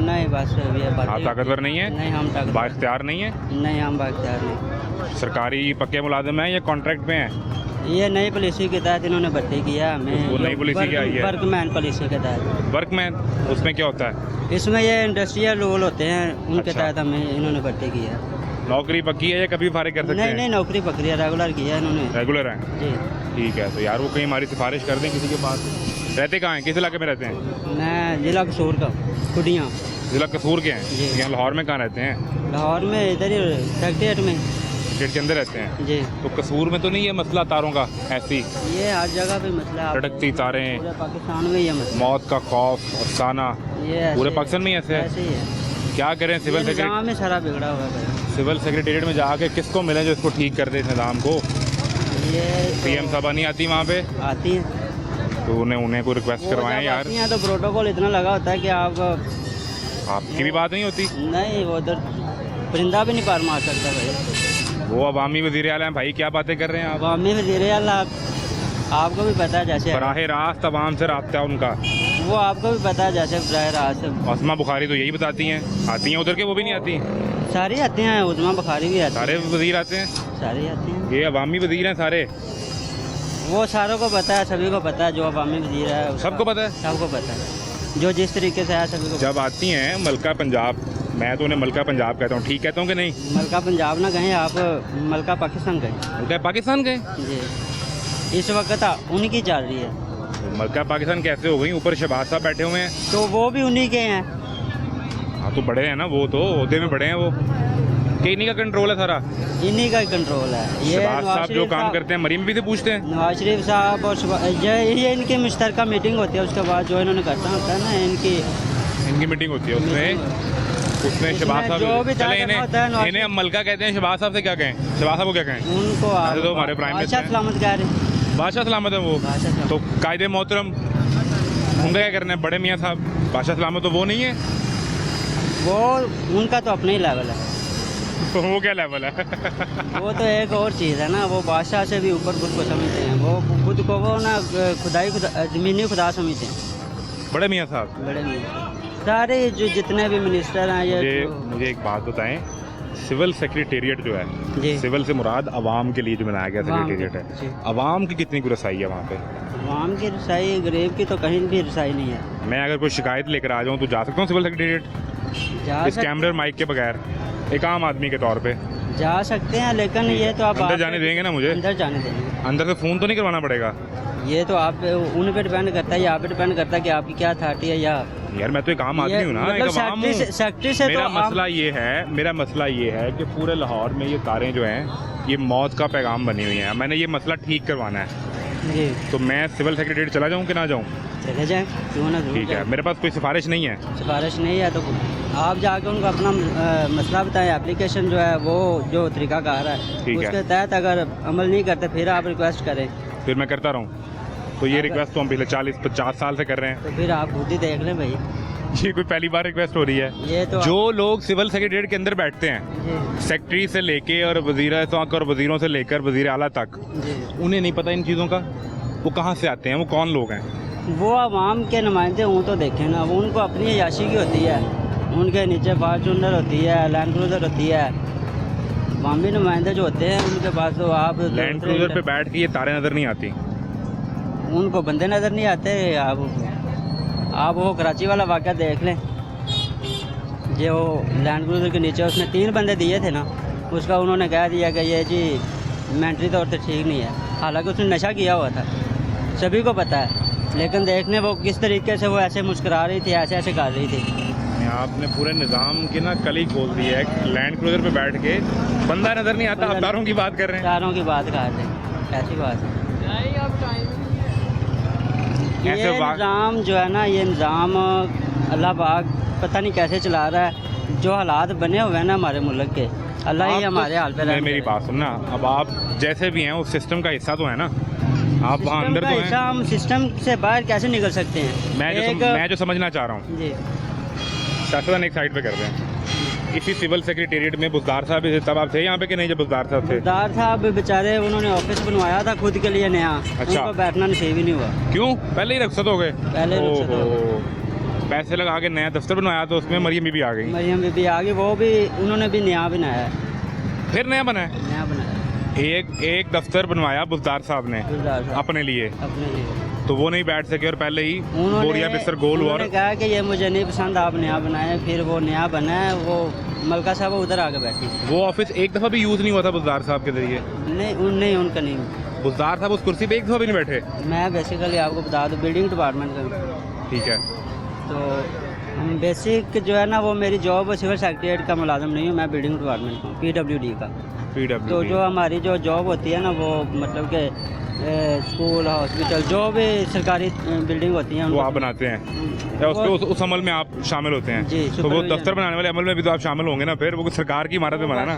नहीं बस ये बात। आप ताकतवर नहीं है? नहीं हम ताकतवर बाइख्तियार नहीं है? नहीं, हम बाइख्तियार नहीं। सरकारी पक्के मुलाजिम हैं या कॉन्ट्रैक्ट पे हैं? ये नई पॉलिसी के तहत इन्होंने भर्ती किया हमें। वो नई पॉलिसी क्या आई है? वर्कमैन पॉलिसी के तहत। वर्कमैन, उसमें क्या होता है? इसमें ये इंडस्ट्रियल रूल होते हैं, उनके अच्छा। तहत हमें इन्होंने भर्ती किया। नौकरी पक्की है या कभी फारिग कर सकते नहीं हैं? नहीं, नौकरी पकड़ी है, रेगुलर किया है इन्होंने। रेगुलर हैं? जी, ठीक है। तो यार वो कहीं हमारी सिफारिश कर दें किसी के पास। रहते कहाँ हैं, किस इलाके में रहते हैं? मैं जिला कसूर का, कुड़ियाँ। जिला कसूर के हैं? जी। यहाँ लाहौर में कहाँ रहते हैं? लाहौर में इधर ही सेक्रेटेरिएट में। गेट के अंदर रहते हैं? जी, तो कसूर में तो नहीं है मसला तारों का ऐसी? ये हर जगह पे मसला है। लटकती तारें, पूरे पाकिस्तान में ये मसला। मौत का खौफ, अफसाना, ये ऐसे- पूरे पाकिस्तान में ही ऐसे है? ऐसे ही है। क्या करें? सिविल सेक्रेटरी, निज़ाम में सारा बिगड़ा हुआ है। सिविल सेक्रेटेरिएट में जाके किसको मिले जो इसको ठीक कर दे इस निज़ाम को? ये पीएम साहबा नहीं आती वहाँ पे? आती है तो उन्हें कोई रिक्वेस्ट वो करवाएं जब यार। आती हैं तो प्रोटोकॉल इतना लगा होता है कि आप आपकी भी बात नहीं होती? नहीं, वो उधर परिंदा भी नहीं पार मार सकता भाई। वो अवामी वज़ीर आला हैं भाई, क्या बातें कर रहे हैं आप? अवामी वज़ीर आला आपको भी पता है जैसे, बराह रास्त अवाम से रब्ता है उनका। वो आपको भी पता है जैसे बराह रास्त असमा बुखारी तो यही बताती हैं, आती हैं उधर के? वो भी नहीं आती? सारी आती हैं, उजमा बुखारी भी आती सारे वज़ीर आते हैं? है, सारी आती हैं। ये अवामी वज़ीर हैं सारे? वो सारों को पता है, सभी को पता है, जो अवामी वज़ीर है उसका- सबको पता है? सबको पता है, जो जिस तरीके से है सभी को। जब आती हैं मलका पंजाब, मैं तो उन्हें मलका पंजाब कहता हूँ, ठीक कहता हूँ कि नहीं? मलका पंजाब ना कहें आप, मलका पाकिस्तान कहें। मलका पाकिस्तान गए? जी, इस वक्त उनकी चल रही है, मलका पाकिस्तान कैसे हो गई? ऊपर शहबाज साहब बैठे हुए हैं। तो वो भी उन्हीं के हैं। हाँ तो बड़े हैं ना वो, तो ओहदे में बड़े हैं वो, कि इन्हीं का कंट्रोल है सारा? इन्हीं का कंट्रोल है। ये शहबाज नवाज साहब जो शरीफ काम साहब- करते हैं मरीम भी से पूछते हैं? नवाज शरीफ साहब और ये इनकी मुश्तरका मीटिंग होती है, उसके बाद जो इन्होंने करना होता है ना, इनकी मीटिंग होती है, उसमें शहबाज जो भी साहब तय चले करना होता है इन्हें नवाज इन्हें हम मलका कहते हैं, शहबाज साहब से क्या कहें? शहबाज साहब को क्या कहें? उनको आप ऐसे तो हमारे प्राइम मिनिस्टर बादशाह हैं। सलामत कह रहे हैं। बादशाह सलामत है वो? बादशाह सलामत। तो कायदे मोहतरम उनका क्या करना है? बड़े मियाँ साहब बादशाह सलामत तो वो नहीं है? वो उनका तो अपना ही लेवल है, तो वो क्या लेवल है? वो तो एक और चीज़ है ना, वो बादशाह से भी ऊपर खुद को समझते हैं, वो खुद को वो ना ज़मीनी खुदा समझते हैं। बड़े मियाँ साहब बड़े मियाँ सारे जो जितने भी मिनिस्टर हैं ये मुझे एक बात बताएं, सिविल सेक्रेटेरिएट जो है, जी, सिविल से मुराद अवाम के लिए जो बनाया गया अवाम के, सेक्रेटेरिएट जी। है, अवाम की कितनी रसाई है वहाँ पे? आवाम की रसाई, गरीब की तो कहीं भी रसाई नहीं है। मैं अगर कोई शिकायत लेकर आ जाऊँ तो जा सकता हूँ सिविल सेक्रेटेरिएट जा इस कैमरे और माइक के बगैर, एक आम आदमी के तौर पे? जा सकते हैं, लेकिन ये तो आप अंदर जाने देंगे ना मुझे? अंदर जाने देंगे। अंदर से फ़ोन तो नहीं करवाना पड़ेगा? ये तो आप उन पे डिपेंड करता है, या आप पे डिपेंड करता है कि आपकी क्या अथॉरिटी है। या यार मैं तो एक आम आदमी हूँ ना, एक मतलब अवाम हूँ। सेक्रेटरी से मेरा तो मसला ये है, मेरा मसला ये है कि पूरे लाहौर में ये तारें जो हैं ये मौत का पैगाम बनी हुई हैं। मैंने ये मसला ठीक करवाना है, जी तो मैं सिविल सेक्रेटेरिएट चला जाऊँ कि ना जाऊँ? चले जाएं, क्यों ना जरूर ठीक है, जाएं। मेरे पास कोई सिफारिश नहीं है। सिफारिश नहीं है तो आप जाके उनको अपना मसला बताएं। एप्लीकेशन जो है वो जो तरीकाकार है ठीक है। उसके तहत अगर अमल नहीं करते फिर आप रिक्वेस्ट करें, फिर मैं करता रहूँ? तो ये रिक्वेस्ट तो हम पिछले 40-50 साल से कर रहे हैं। तो फिर आप खुद ही देख लें भाई। ये कोई पहली बार रिक्वेस्ट हो रही है? ये तो जो लोग सिविल सेक्रेटरीट के अंदर बैठते हैं, सेक्रेटरी से लेके और वजीर तक और वजीरों से लेकर वजीर आला तक, उन्हें नहीं पता इन चीज़ों का? वो कहाँ से आते हैं? वो कौन लोग हैं? वो आवाम के नुमाइंदे हूँ तो देखें ना, वो उनको अपनी अयाशी की होती है, उनके नीचे फॉर्चूनर होती है, लैंड क्रूजर होती है, अवामी नुमाइंदे जो होते हैं उनके पास तो आप लैंड क्रूजर पे बैठ के ये तारे नज़र नहीं आती। उनको बंदे नज़र नहीं आते। आप वो कराची वाला वाक़या देख लें, जो लैंड क्रूजर के नीचे उसने 3 बंदे दिए थे ना, उसका उन्होंने कह दिया कि ये जी मेंटली तौर से ठीक नहीं है, हालांकि उसने नशा किया हुआ था, सभी को पता है, लेकिन देखने वो किस तरीके से वो ऐसे मुस्कुरा रही थी, ऐसे ऐसे कर रही थी। आपने पूरे निज़ाम की ना कल ही खोल दी है। लैंड क्रूजर पे बैठ के बंदा नज़र नहीं आता, आप तारों की बात कर रहे हैं। तारों की बात कर रहे हैं, ऐसी बात है। ये ऐसे निज़ाम जो है ना, ये निज़ाम अल्लाह पाक पता नहीं कैसे चला रहा है। जो हालात बने हुए हैं ना हमारे मुल्क के, अल्लाह ही हमारे हाल पे रहम मेरी करे। बात सुनना, अब आप जैसे भी हैं उस सिस्टम का हिस्सा तो है ना, आप वहाँ अंदर तो हैं। हिस्सा हम सिस्टम से बाहर कैसे निकल सकते हैं? मैं जो समझना चाह रहा हूँ, जी सियासतदान एक साइड पे कर रहे हैं। इसी सिविल सेक्रेटेरिएट में बुज़दार साहब तब आप थे यहाँ पे कि नहीं? जब बुज़दार साहब थे, बुज़दार साहब बेचारे उन्होंने ऑफिस बनवाया था खुद के लिए नया, अच्छा। उनको बैठना नसीब ही नहीं हुआ। क्यों? पहले ही रुखसत हो गए? पहले रुखसत हो ओहो, पैसे लगा के नया दफ्तर बनवाया तो उसमें मरियम बीबी आ गई, मरियम बीबी आ गई, वो भी उन्होंने भी नया बनाया है, फिर नया बना है। नया बनाया एक दफ्तर बनवाया बुज़दार साहब ने बुज़दार साहब अपने लिए, अपने लिए। तो वो नहीं बैठ सके और पहले ही बोरिया बिस्तर गोल हुआ। उन्होंने कहा कि ये मुझे नहीं पसंद, आप नया बनाए, फिर वो नया बना है, वो मलका साहब उधर आके बैठी। वो ऑफिस एक दफ़ा भी यूज़ नहीं हुआ था बुज़दार साहब के जरिए? नहीं उनका नहीं। बुज़दार साहब उस कुर्सी पे एक दफ़ा भी नहीं बैठे? मैं बेसिकली आपको बता दूँ बिल्डिंग डिपार्टमेंट का, ठीक है। तो बेसिक जो है ना वो मेरी जॉब सिविल सेक्रेटरीट का मुलाजम नहीं हूँ, मैं बिल्डिंग डिपार्टमेंट का PWD का। तो जो हमारी जो जॉब होती है ना वो मतलब कि स्कूल हॉस्पिटल जो भी सरकारी बिल्डिंग होती हैं वो आप बनाते हैं या उस अमल में आप शामिल होते हैं? जी, तो वो दफ्तर बनाने वाले अमल में भी तो आप शामिल होंगे ना, फिर वो सरकार की इमारत में बना ना।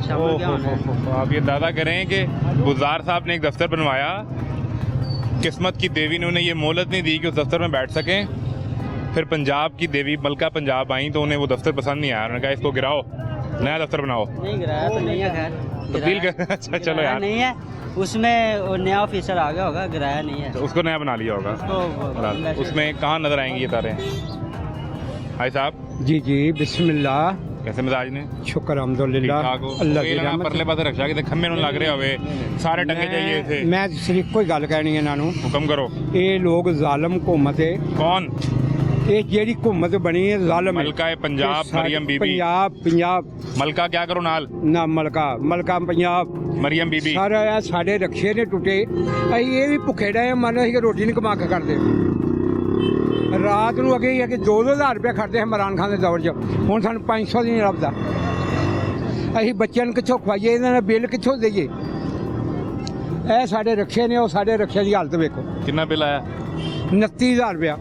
शामिल क्या होना है? आप ये दावा करें कि बुज़दार साहब ने एक दफ्तर बनवाया, किस्मत की देवी ने उन्हें ये मोहलत नहीं दी कि उस दफ्तर में बैठ सकें, फिर पंजाब की देवी मलका पंजाब आई तो उन्हें वो दफ्तर पसंद नहीं आया, उन्होंने कहा इसको गिराओ, नया दफ्तर बनाओ। नहीं गिराया तो नहीं है, खैर तब्दील कर अच्छा चलो यार, नहीं है, उसमें वो नया ऑफिसर आ गया होगा, गिराया नहीं है तो उसको नया बना लिया होगा। उसको। उसमें कहाँ नजर आएंगी ये तारे? भाई साहब जी जी बिस्मिल्लाह, कैसे मिजाज ने? शुक्र ठीक अल्हम्दुलिल्लाह ठाक हो? अल्लाह कोई दी ना रहमत। परले पासे रक्षा के खम्बे ਨੂੰ ਲੱਗ ਰਹੇ ਹੋਵੇ ਸਾਰੇ ਟੰਗੇ ਜਾਈਏ ਇੱਥੇ। मैं सिर्फ कोई गल कहनी है इन्हों, ਹੁਕਮ ਕਰੋ। ये लोग जालम हुकूमत है, कौन? ये जेड़ी हुकूमत बनी है जालम है। मलका है पंजाब, ये सारी- मरियम बीबी। पंजाब मलका क्या करो नाल? ना मलका पंजाब मरियम बीबी। सारा ਇਹ ਸਾਡੇ रक्षे ने टुटे, ਅਸੀਂ ਇਹ ਵੀ ਭੁੱਖੇ ਰਹੇ ਮੰਨ ਅਸੀਂ ਕਿ ਰੋਟੀ ਨਹੀਂ ਕਮਾ ਕੇ ਕਰਦੇ। ਰਾਤ ਨੂੰ ਅੱਗੇ ਹੀ ਹੈ ਕਿ 2-2 ਰੁਪਏ ਖਰਚਦੇ ਇਮਰਾਨ ਖਾਨ ਦੇ ਦੌਰ 'ਚ, ਹੁਣ ਸਾਨੂੰ 500 ਦੀ ਨਹੀਂ ਲੱਭਦਾ। ਅਸੀਂ ਬੱਚਿਆਂ ਨੂੰ ਕਿੱਥੋਂ ਖਵਾਈਏ, ਇਹਨਾਂ ਦਾ ਬਿੱਲ ਕਿੱਥੋਂ ਦੇਈਏ? ਇਹ ਸਾਡੇ ਰક્ષੇ ਨੇ, ਉਹ ਸਾਡੇ ਰક્ષੇ ਦੀ ਹਾਲਤ ਵੇਖੋ। कितना बिल आया 29,000 ਰੁਪਇਆ,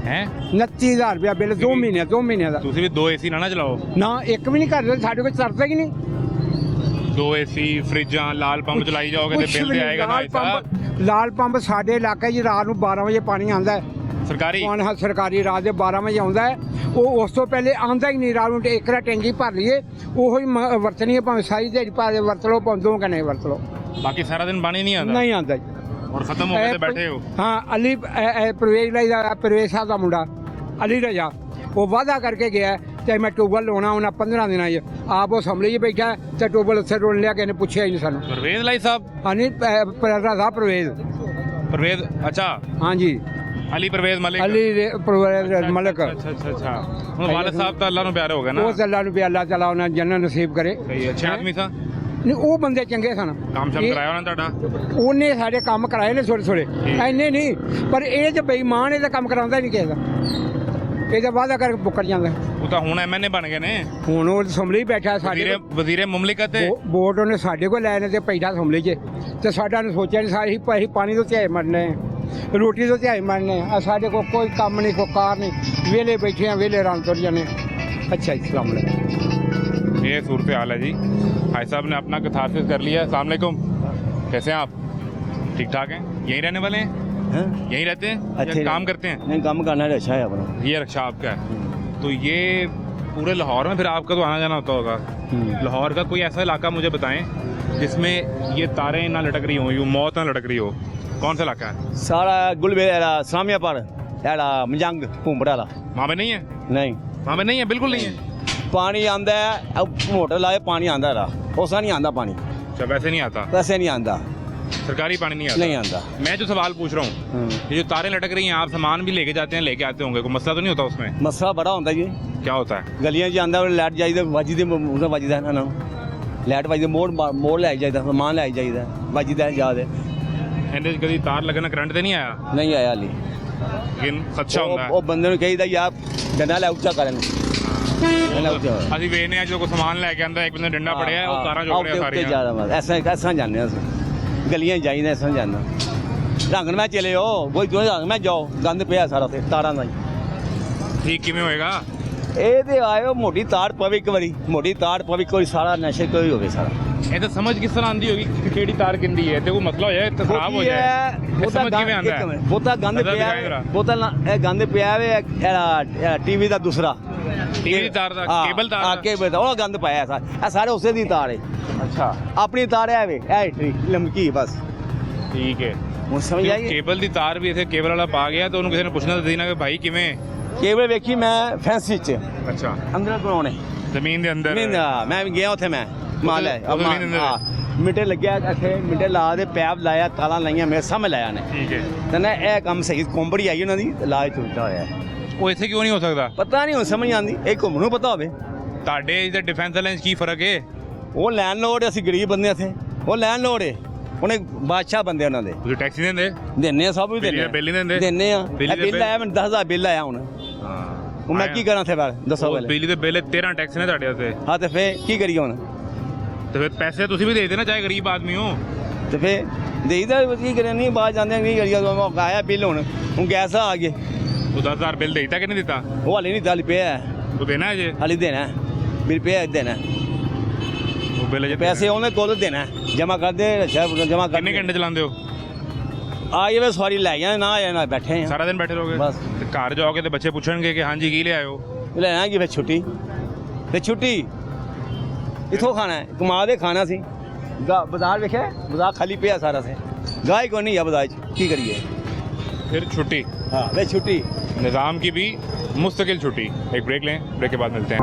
है? 29,000 ਰੁਪਇਆ ਬਿੱਲ 2 ਮਹੀਨਿਆਂ ਦਾ। ਤੁਸੀਂ ਵੀ 2 ਏਸੀ ਨਾ ਚਲਾਓ। ਨਾ ਇੱਕ ਵੀ ਨਹੀਂ ਕਰਦੇ, ਸਾਡੇ ਕੋਲ ਤਰਦਾ ਹੀ ਨਹੀਂ। 2 ਏਸੀ ਫਰਿੱਜਾਂ ਲਾਲ ਪੰਪ ਚਲਾਈ ਜਾਓਗੇ ਤੇ ਕੁਛ ਬਿੱਲ ਵੀ ਤੇ ਨਹੀਂ, ਆਏਗਾ ਨਾ ਲਾਲ ਪੰਪ ਸਾਡੇ ਇਲਾਕੇ 'ਚ ਰਾਤ ਨੂੰ 12 ਵਜੇ ਪਾਣੀ ਆਉਂਦਾ ਹੈ। ਸਰਕਾਰੀ। ਪਾਣੀ ਸਰਕਾਰੀ ਰਾਤ ਦੇ 12 ਵਜੇ ਆਉਂਦਾ ਹੈ, ਉਹ ਉਸ ਤੋਂ ਪਹਿਲੇ ਆਉਂਦਾ ਹੀ ਨਹੀਂ। ਰਾਤ ਨੂੰ ਇੱਕ ਰਾ ਟੈਂਕੀ ਭਰ ਲਈਏ, ਉਹੀ ਵਰਤਣੀ ਹੈ, ਭਾਵੇਂ ਸਾਰੀ ਦਿਹਾੜੀ ਭਾਵੇਂ ਵਰਤ ਲਓ, ਭਾਵੇਂ 2 ਘੰਟੇ ਵਰਤ ਲਓ, ਬਾਕੀ ਸਾਰਾ ਦਿਨ ਪਾਣੀ ਨਹੀਂ ਆਉਂਦਾ ਨਹੀਂ ਆਉਂਦਾ ਜੀ। ਔਰ ਖਤਮ ਹੋ ਗਏ ਤੇ ਬੈਠੇ ਹੋ। ਹਾਂ ਅਲੀ ਪ੍ਰਵੇਸ਼ ਸਾਹਿਬ ਦਾ ਮੁੰਡਾ ਅਲੀ ਰਜਾ, ਉਹ ਵਾਅਦਾ ਕਰਕੇ ਗਿਆ ਤੇ ਮੈਂ ਟਿਊਬਵੈੱਲ ਲਾਉਣਾ ਉਹਨਾਂ 15 ਦਿਨਾਂ 'ਚ, ਆਪ ਉਹ ਅਸੈਂਬਲੀ 'ਚ ਬੈਠਾ ਤੇ ਟਿਊਬਵੈੱਲ ਉੱਥੇ ਰੋਲ ਲਿਆ, ਕਿਸੇ ਨੇ ਪੁੱਛਿਆ ਹੀ ਨਹੀਂ ਸਾਨੂੰ। परवेज लाई साहब? ਹਾਂਜੀ ਰਜ਼ਾ ਪ੍ਰਵੇਜ਼, परवेज अच्छा, ਹਾਂਜੀ अली परवेज मलिक। ਅਲੀ ਪ੍ਰਵੇਜ਼ ਮਲਕ। अच्छा अच्छा अच्छा। ਹੁਣ ਵਾਲਿਦ ਸਾਹਿਬ ਤਾਂ ਅੱਲਾਹ ਨੂੰ ਪਿਆਰੇ ਹੋ ਗਏ ਨਾ। ਉਹ ਅੱਲਾ ਨੂੰ ਵੀ ਅੱਲਾ ਤਾਲਾ ਉਹਨਾਂ ਜੰਨਤ ਨਸੀਬ ਕਰੇ। ਸਹੀ ਅੱਛੇ ਆਦਮੀ ਸਾਂ। ਨਹੀਂ ਉਹ ਬੰਦੇ ਚੰਗੇ ਸਨ, ਕੰਮ ਸ਼ਮ ਇਹ- ਕਰਾਇਆ ਉਹਨਾਂ ਤੁਹਾਡਾ? ਉਹਨੇ ਸਾਡੇ ਕੰਮ ਕਰਾਏ ਨੇ ਥੋੜੇ ਥੋੜੇ, ਠੀਕ। ਐਨੇ ਨਹੀਂ, ਪਰ ਇਹ ਜੇ ਬੇਈਮਾਨ ਇਹ ਤਾਂ ਕੰਮ ਕਰਾਉਂਦਾ ਨਹੀਂ ਕਿਸੇ ਦਾ, ਇਹ ਤਾਂ ਵਾਅਦਾ ਕਰਕੇ ਮੁੱਕਰ ਜਾਂਦਾ। ਉਹ ਤਾਂ ਹੁਣ ਐਮਐਨਏ ਬਣ ਗਏ ਨੇ। ਹੁਣ ਉਹ ਅਸੈਂਬਲੀ ਬੈਠਾ ਸਾਡੇ ਵਜ਼ੀਰੇ ਮੁਮਲਿਕਤ ਹੈ। ਵੋਟ ਉਹਨੇ ਸਾਡੇ ਕੋਲ ਲੈ ਨੇ ਤੇ ਪੈਦਾ ਅਸੈਂਬਲੀ 'ਚ, ਤੇ ਸਾਡਾ ਨੇ ਸੋਚਿਆ ਨਹੀਂ, ਸਾਰੀ ਅਸੀਂ ਪਾਣੀ ਤੋਂ ਧਿਆਏ ਮਰਨੇ, ਰੋਟੀ ਤੋਂ ਧਿਆਏ ਮਰਨੇ ਆ, ਸਾਡੇ ਕੋਲ ਕੋਈ ਕੰਮ ਨਹੀਂ, ਕੋਈ ਕਾਰ ਨਹੀਂ, ਵਿਹਲੇ ਬੈਠੇ ਆ, ਵਿਹਲੇ ਰੰਗ ਤੁਰ ਜਾਂਦੇ। अच्छा अस्सलाम वालेकुम। ये सूरत हाल है जी। भाई साहब ने अपना कथारसिस कर लिया। अस्सलाम वालेकुम, कैसे हैं आप? ठीक ठाक हैं? यहीं रहने वाले हैं? हैं यहीं रहते हैं अच्छे या काम करते हैं? नहीं काम करना अच्छा है अपना। ये रक्षा आपका है, तो ये पूरे लाहौर में फिर आपका तो आना जाना होता होगा। लाहौर का कोई ऐसा इलाका मुझे बताएं जिसमें ये तारें ना लटक रही हो, यूँ मौत ना लटक रही हो, कौन सा इलाका है? सारा गुलबे सामिया पर मंजंग भूमड़ा वाला वहाँ पे नहीं है? नहीं वहाँ पे नहीं है, बिल्कुल नहीं है। पानी आंदा है, मोटर लाए पानी आंदा रहा, उसा नहीं आंदा पानी, अच्छा वैसे नहीं आता, वैसे नहीं आंदा, सरकारी पानी नहीं आता? नहीं आंदा। मैं जो सवाल पूछ रहा हूँ, ये जो तारें लटक रही हैं, आप सामान भी लेके जाते हैं, लेके आते होंगे, कोई मसला तो नहीं होता उसमें? मसला बड़ा होता जी, क्या होता है? गलियां च आंदा लाइट जाइदा वजदी वजदा ना लाइट वजदी मोड़ लै जाइदा, समान लै जाइदा वजदा याद है। ਇਹਦੇ 'ਚ ਕਦੀ ਤਾਰ ਲੱਗਣਾ ਕਰੰਟ ਤੇ ਨਹੀਂ ਆਇਆ? नहीं आया हाली, ਲੇਕਿਨ ਖਦਸ਼ਾ ਹੁੰਦਾ ਹੈ। ਉਹ ਬੰਦੇ ਨੂੰ ਕਹੀਦਾ ਯਾਰ ਡੰਡਾ ਲੈ ਉੱਚਾ ਕਰਨ, ਡੰਡਾ ਉੱਚਾ ਅਸੀਂ ਵੇਖਨੇ ਆ ਜਦੋਂ ਕੋਈ ਸਮਾਨ ਲੈ ਕੇ ਆਂਦਾ ਇੱਕ ਬੰਦੇ ਡੰਡਾ ਪੜਿਆ ਉਹ ਤਾਰਾਂ ਜੋੜ ਰਿਹਾ ਸਾਰੀਆਂ। ਜ਼ਿਆਦਾ ਬਸ ਐਸਾ ਜਾਂਦੇ ਅਸੀਂ ਗਲੀਆਂ ਜਾਈਦਾ, ਐਸਾ ਜਾਂਦਾ ਰੰਗ ਮੈਂ ਚਲੇ ਹੋ ਕੋਈ ਜੋ ਰੰਗ ਮੈਂ ਜਾਓ ਗੰਦ ਪਿਆ ਸਾਰਾ ਤੇ ਤਾਰਾਂ ਦਾ ਹੀ। ਠੀਕ ਕਿਵੇਂ ਹੋਏਗਾ? ਇਹ ਤੇ ਆਇਓ ਮੋਟੀ ਤਾਰ ਪਵੇ ਇੱਕ ਵਾਰੀ, ਮੋਟੀ ਤਾਰ ਪਵੇ ਕੋਈ ਸਾਰਾ ਨਸ਼ੇ ਕੋਈ ਹੋਵੇ ਸਾਰਾ। ਇਹ ਤਾਂ ਸਮਝ ਕਿਸ ਤਰ੍ਹਾਂ ਆਂਦੀ ਹੋਗੀ ਕਿ ਕਿਹੜੀ ਤਾਰ ਕਿੰਦੀ ਹੈ ਤੇ ਉਹ ਮਸਲਾ ਹੋ ਜਾਏ ਤੇ ਖਰਾਬ ਹੋ ਜਾਏ, ਇਹ ਸਮਝ ਕਿਵੇਂ ਆਂਦਾ ਹੈ? ਬਹੁਤਾ ਗੰਦ ਪਿਆ, ਬਹੁਤਾ ਇਹ ਗੰਦ ਪਿਆ ਵੇ ਟੀਵੀ ਦਾ ਦੂਸਰਾ ਟੀਵੀ ਦੀ ਤਾਰ ਦਾ, ਕੇਬਲ ਤਾਰ ਦਾ, ਕੇਬਲ ਦਾ ਉਹ ਗੰਦ ਪਾਇਆ ਸਾਰਾ, ਇਹ ਸਾਰੇ ਉਸੇ ਦੀ ਤਾਰ ਹੈ। ਅੱਛਾ ਆਪਣੀ ਤਾਰ ਹੈ ਵੇ ਇਹ ਟਰੀ ਲੰਮਕੀ ਬਸ ਠੀਕ ਹੈ। ਹੁਣ ਸਮਝ ਆਈ ਕੇਬਲ ਦੀ ਤਾਰ ਵੀ ਇੱਥੇ ਕੇਬਲ ਵਾਲਾ ਪਾ ਗਿਆ ਤਾਂ ਉਹਨੂੰ ਕਿਸੇ ਨੇ ਪੁੱਛਣਾ ਤਾਂ ਦੇਣਾ ਕਿ ਭਾਈ ਕਿਵੇਂ? ਕੇਬਲ ਵੇਖੀ ਮੈਂ ਫੈਂਸੀ ਚ ਅੱਛਾ ਅੰਦਰ ਬਣਾਉਣੇ ਜ਼ਮੀਨ ਦੇ ਅੰਦਰ? ਮੈਂ ਵੀ ਗਿਆ ਉੱਥੇ, ਮੈਂ ਮਾਲ ਹੈ ਮਿੱਟੇ ਲੱਗਿਆ ਇੱਥੇ, ਮਿੱਟੇ ਲਾ ਦੇ ਪੈਪ ਲਾਇਆ, ਤਾਲਾਂ ਲਾਈਆਂ, ਮੇਰੇ ਸਾਹਮਣੇ ਲਾਇਆ ਨੇ। ਠੀਕ ਹੈ। ਤੇ ਨਾ ਇਹ ਕੰਮ ਸਹੀ ਕੰਬੜੀ ਆਈ ਉਹਨਾਂ ਦੀ ਲਾਜ ਟੁੱਟਾ ਹੋਇਆ ਹੈ। ਉਹ ਇੱਥੇ ਕਿਉਂ ਨਹੀਂ ਹੋ ਸਕਦਾ? ਪਤਾ ਨਹੀਂ ਹੁਣ ਸਮਝ ਆਉਂਦੀ, ਇਹ ਘੁੰਮ ਨੂੰ ਪਤਾ ਹੋਵੇ। ਤੁਹਾਡੇ ਤੇ ਡਿਫੈਂਸ ਵਾਲਿਆਂ 'ਚ ਕੀ ਫਰਕ ਹੈ? ਉਹ ਲੈਣ ਲੋੜ, ਅਸੀਂ ਗਰੀਬ ਬੰਦੇ ਇੱਥੇ, ਉਹ ਲੈਣ ਲੋੜ ਹੈ, ਉਹਨੇ ਬਾਦਸ਼ਾਹ ਬੰਦੇ ਉਹਨਾਂ ਦੇ। ਤੁਸੀਂ ਟੈਕਸੀ ਦਿੰਦੇ? ਦਿੰਨੇ ਆ, ਸਭ ਵੀ ਦਿੰਨੇ ਆ। ਬਿੱਲ ਨਹੀਂ ਦਿੰਦੇ? ਦਿੰਨੇ ਆ, ਬਿਜਲੀ ਦੇ ਬਿੱਲ ਆਇਆ ਮੈਨੂੰ 10,000 ਬਿੱਲ ਆਇਆ ਹੁਣ। ਹਾਂ ਹੁਣ ਮੈਂ ਕੀ ਕਰਾਂ ਫਿਰ ਦੱਸੋ ਪਹਿਲੇ। ਬਿਜਲੀ ਦੇ ਬਿੱਲ 13 ਟੈਕਸ ਨੇ ਤੁਹਾਡੇ ਉੱਤੇ। ਹਾਂ ਤੇ ਫੇਰ ਕੀ ਕਰੀਏ ਹੁਣ? ਤੇ ਫਿਰ ਪੈਸੇ ਤੁਸੀਂ ਵੀ ਦੇ ਦੇਣਾ, ਚਾਹੇ ਗਰੀਬ ਆਦਮੀ ਹੋ। ਤੇ ਫੇਰ ਦੇਈਦਾ, ਕੀ ਕਰਿਆ ਨਹੀਂ ਬਾਹਰ ਜਾਂਦੇ ਨਹੀਂ ਕਰੀਏ, ਆਇਆ ਬਿੱਲ ਹੁਣ ਗੈਸ ਆ ਗਏ। ਤੂੰ 10,000 ਬਿੱਲ ਦੇਤਾ ਕਿ ਨਹੀਂ ਦਿੱਤਾ? ਉਹ ਹਾਲੇ ਨਹੀਂ ਦਿੱਤਾ, ਪਿਆ ਤੂੰ ਦੇਣਾ ਜੇ? ਹਾਲੇ ਦੇਣਾ ਬਿੱਲ ਪਿਆ, ਦੇਣਾ ਉਹ ਬਿੱਲ ਜੇ ਪੈਸੇ ਉਹਨੇ ਕੋਲ ਦੇਣਾ, ਜਮਾ ਕਰਦੇ ਜਮਾ ਕਰ। ਕਿੰਨੇ ਘੰਟੇ ਚਲਾਉਂਦੇ ਹੋ? ਆ ਜਾਵੇ ਸਵਾਰੀ ਲੈ ਜਾਂ ਨਾ ਆਇਆ, ਨਾ ਬੈਠੇ ਆ ਸਾਰਾ ਦਿਨ ਬੈਠੇ ਰਹੋਗੇ? ਬਸ। ਤੇ ਘਰ ਜਾਓਗੇ ਤੇ ਬੱਚੇ ਪੁੱਛਣਗੇ ਕਿ ਹਾਂਜੀ ਕੀ ਲਿਆਇਓ? ਲੈਣਾ ਕਿ ਫਿਰ ਛੁੱਟੀ, ਤੇ ਛੁੱਟੀ ਇੱਥੋਂ ਖਾਣਾ ਹੈ, ਕਮਾ ਦੇ ਖਾਣਾ ਸੀ। ਬਾਜ਼ਾਰ ਵੇਖਿਆ, ਬਾਜ਼ਾਰ ਖਾਲੀ ਪਿਆ ਸਾਰਾ ਸੇ, ਗਾਹ ਕੋਈ ਨਹੀਂ ਆ ਬਾਜ਼ਾਰ 'ਚ, ਕੀ ਕਰੀਏ फिर छुट्टी? हाँ वे छुट्टी निज़ाम की भी मुस्तकिल छुट्टी। एक ब्रेक लें, ब्रेक के बाद मिलते हैं।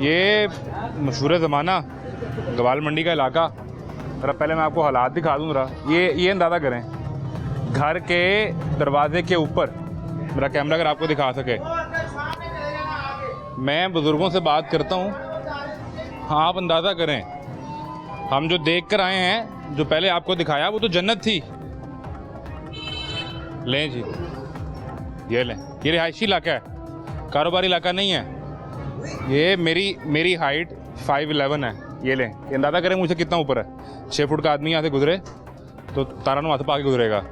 ये मशहूर ज़माना गवाल मंडी का इलाका। जरा पहले मैं आपको हालात दिखा दूँ ज़रा। ये अंदाज़ा करें, घर के दरवाजे के ऊपर, मेरा कैमरा अगर आपको दिखा सके, मैं बुज़ुर्गों से बात करता हूँ, हाँ आप अंदाज़ा करें, हम जो देख कर आए हैं, जो पहले आपको दिखाया वो तो जन्नत थी। लें जी, ये लें, ये रिहायशी इलाका है, कारोबारी इलाका नहीं है। ये मेरी हाइट 5'11" है। ये लें, ये अंदाज़ा करें मुझसे कितना ऊपर है। 6 फुट का आदमी यहाँ से गुजरे तो तारा नु हाथ पा के गुजरेगा।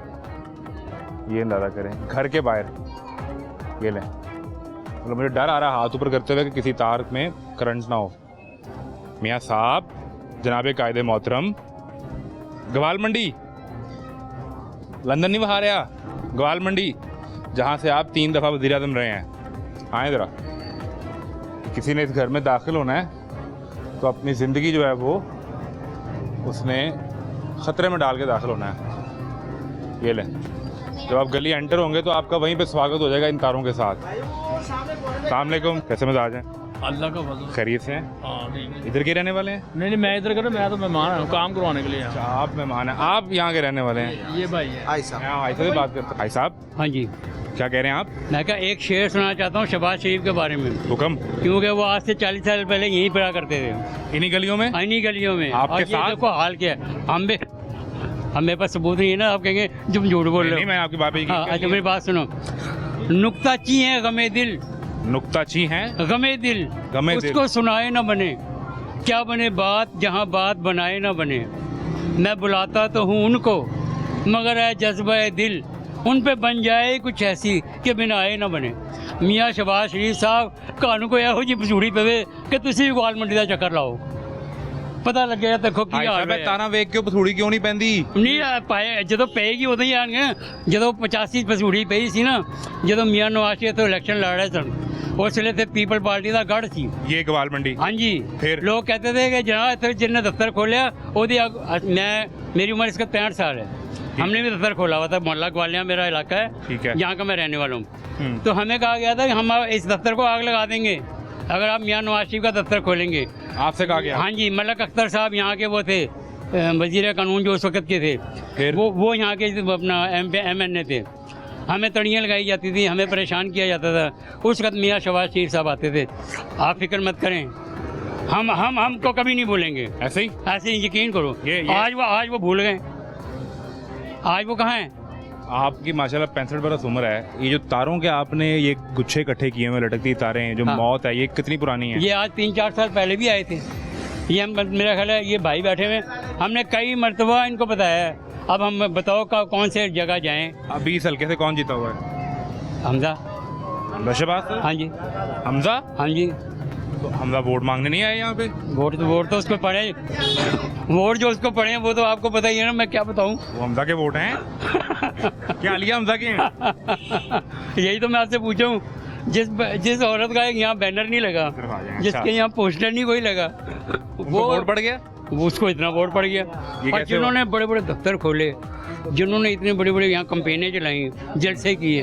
ये अंदाज़ा करें, घर के बाहर। ये लें, मतलब मुझे डर आ रहा हाथ ऊपर करते हुए कि किसी तार में करंट ना हो। मियाँ साहब, जनाब कायदे मोहतरम, गवाल मंडी, लंदन नहीं बाहर आया, गवाल मंडी, जहाँ से आप 3 दफ़ा वज़ीर आज़म रहे हैं। आए ज़रा, किसी ने इस घर में दाखिल होना है तो अपनी ज़िंदगी जो है वो उसने ख़तरे में डाल के दाखिल होना है। ये लें, जब आप गली एंटर होंगे तो आपका वहीं पे स्वागत हो जाएगा इन तारों के साथ। अस्सलाम वालेकुम, कैसे मिजाज हैं? अल्लाह का फजल। खैरियत से हैं? हाँ ठीक। इधर के रहने वाले हैं? नहीं मैं इधर कर, मैं तो मेहमान हूँ काम करवाने के लिए। अच्छा, आप मेहमान हैं, आप यहाँ के रहने वाले हैं? ये भाई है आयशा से बात करते हैं। भाई साहब, हाँ जी, क्या कह रहे हैं आप? मैं क्या एक शेर सुनाना चाहता हूँ शहबाज शरीफ के बारे में, हुक्म। क्योंकि वो आज से 40 साल पहले यहीं पढ़ा करते थे, इन्हीं गलियों में, इन्हीं गलियों में। आपके और ये साथ? देखो हाल क्या है, हम मेरे पास सबूत नहीं है ना, आप कहेंगे तुम झूठ बोल रहे नहीं, हो। मैं आपकी बात ही हाँ, अच्छा मेरी बात सुनो। नुक्ताची है गमे दिल, नुक्ताची हैं गमे दिल, गमे दिल। उसको सुनाए ना बने, क्या बने बात जहाँ बात बनाए ना बने। मैं बुलाता तो हूँ उनको, मगर है जज्बा दिल उन पे बन जाए कुछ ऐसी कि बिना आए ना बने। मियाँ शहबाज शरीफ साहब कानू को ਇਹੋ ਜਿਹੀ ਬਸੂੜੀ ਪਵੇ ਕਿ ਤੁਸੀਂ ਗੋਲ ਮੰਡੀ ਦਾ ਚੱਕਰ ਲਾਓ, ਪਤਾ ਲੱਗੇਗਾ ਦੇਖੋ ਕੀ ਭਾਈ ਹਾਲ ਸਾਹਿਬ ਹੈ। ਇਹ ਤਾਰਾਂ ਵੇਖ ਕੇ ਬਸੂੜੀ ਕਿਉਂ ਨਹੀਂ ਪੈਂਦੀ? ਨਹੀਂ ਪਾਏ ਜਦੋਂ ਪਏਗੀ ਉਦੋਂ ਹੀ ਆਣਗੇ। ਜਦੋਂ 85 ਬਸੂੜੀ ਪਈ ਸੀ ਨਾ, ਜਦੋਂ ਮੀਆਂ ਨਵਾਜ਼ ਸ਼ਰੀਫ ਤੋਂ ਇਲੈਕਸ਼ਨ ਲੜ ਰਹੇ ਸਨ, ਉਸ ਵੇਲੇ ਤੇ ਪੀਪਲ ਪਾਰਟੀ ਦਾ ਗੜ੍ਹ ਸੀ। ਇਹ ਗਵਾਲ ਮੰਡੀ ਹਾਂਜੀ, ਫਿਰ? ਲੋਕ कहते थे कि जनाब इतने जिनने दफ्तर खोलिया मेरी उम्र इसका 65 साल है, हमने भी दफ्तर खोला हुआ था। मोहल्ला ग्वालिया मेरा इलाका ठीक है, है। यहाँ का मैं रहने वाला हूँ। तो हमें कहा गया था कि हम इस दफ्तर को आग लगा देंगे अगर आप मियाँ नवाज शरीफ का दफ्तर खोलेंगे। आपसे कहा गया? हाँ जी, मलक अख्तर साहब यहाँ के वो थे वजीर कानून जो उस वक्त के थे, फिर? वो यहाँ के अपना MNA थे। हमें तड़ियाँ लगाई जाती थी, हमें परेशान किया जाता था। उस वक्त मियाँ शहबाज शरीफ साहब आते थे, आप फिक्र मत करें, हमको कभी नहीं भूलेंगे। ऐसे ही यकीन करो। ये आज वो भूल गए, आज वो कहाँ हैं? आपकी माशाल्लाह 65 बरस उम्र है। ये जो तारों के आपने ये गुच्छे इकट्ठे किए हुए लटकती तारें जो हाँ। मौत है, ये कितनी पुरानी है? ये आज 3-4 साल पहले भी आए थे। ये हम मेरा ख्याल है ये भाई बैठे हुए, हमने कई मरतबा इनको बताया है। अब हम बताओ कौन से जगह जाएं? अभी इस हल्के से कौन जीता हुआ है? हमजा। शहबाज? हाँ जी। हमजा? हाँ जी। तो हमजा वोट मांगने नहीं आए यहाँ पे? वोट तो उसको पड़े, वोट जो उसको पड़े हैं वो तो आपको पता ही है ना, मैं क्या बताऊँ। वो हमजा के वोट हैं? क्या लिया हमजा के? यही तो मैं आपसे पूछा हूँ। जिस औरत का यहाँ बैनर नहीं लगा, जिसके यहाँ पोस्टर नहीं कोई लगा, वो वोट पड़ गया? उसको इतना वोट पड़ गया। और जिन्होंने बड़े बड़े दफ्तर खोले, जिन्होंने इतने बड़े बड़े यहाँ कंपेनें चलाई, जलसे किए,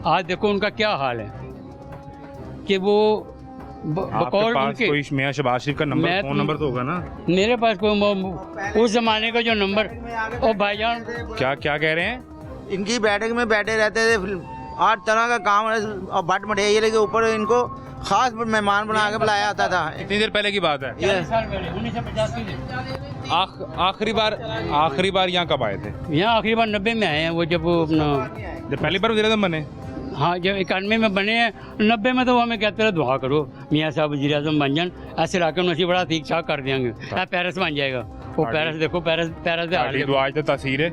आज देखो उनका क्या हाल है कि वो आपके पास कोई मियां शहबाज शरीफ का नंबर, फोन नंबर तो होगा ना? मेरे पास कोई उस जमाने का जो नंबर। ओ भाईजान क्या कह रहे हैं? इनकी बैठक में बैठे रहते थे, 8 तरह का काम है और भट्ट मठियाई के ऊपर इनको खास मेहमान बना के बुलाया जाता था। इतनी देर पहले की बात है? 1985 आखिरी बार यहाँ कब आए थे? यहाँ आखिरी बार 90 में आए हैं। वो जब वो अपना जब पहली बार वज़ीर-ए-आज़म बने? हाँ, जब 91 में बने हैं। 90 में तो वो हमें कहते रहे दुआ करो मियाँ साहब वज़ीर आज़म बन जान, ऐसे इलाके में बड़ा ठीक ठाक कर देंगे, पेरिस बन जाएगा। वो पेरिस देखो, पेरिस दे दुआ तो तासीर है,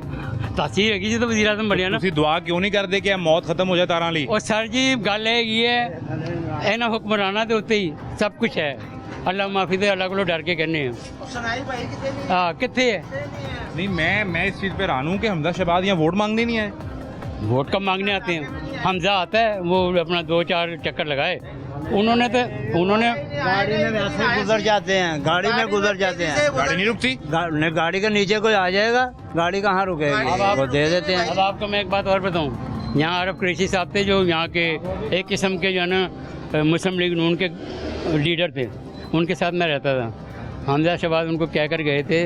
तासीर है जी, तो वज़ीर आज़म बने ना। दुआ क्यों नहीं कर दे कि मौत खत्म हो जाए तारा ली? और सर जी गल है इन्होंने हुक्मराना के उत्ते ही सब कुछ है। अल्लाह माफ़ी दे, अल्लाह को डर के कहने हैं। हाँ, कितने है? नहीं, मैं इस चीज़ पे हैरान हूँ कि हमजा शहबाज यहाँ वोट मांगने नहीं आए। वोट कब मांगने आते हैं? हमजा आता है, वो अपना 2-4 चक्कर लगाए, उन्होंने गाड़ी में वैसे गुजर जाते हैं, गाड़ी में गुजर जाते हैं, गाड़ी नहीं रुकती। गाड़ी के नीचे कोई आ जाएगा, गाड़ी कहाँ रुकेगी, वो दे देते हैं। अब आपको मैं एक बात और बताऊँ, यहाँ अरब कुरैशी साहब थे जो यहाँ के एक किस्म के जो है ना मुस्लिम लीग नून के लीडर थे, उनके साथ मैं रहता था। हमजा शहबाज उनको कह कर गए थे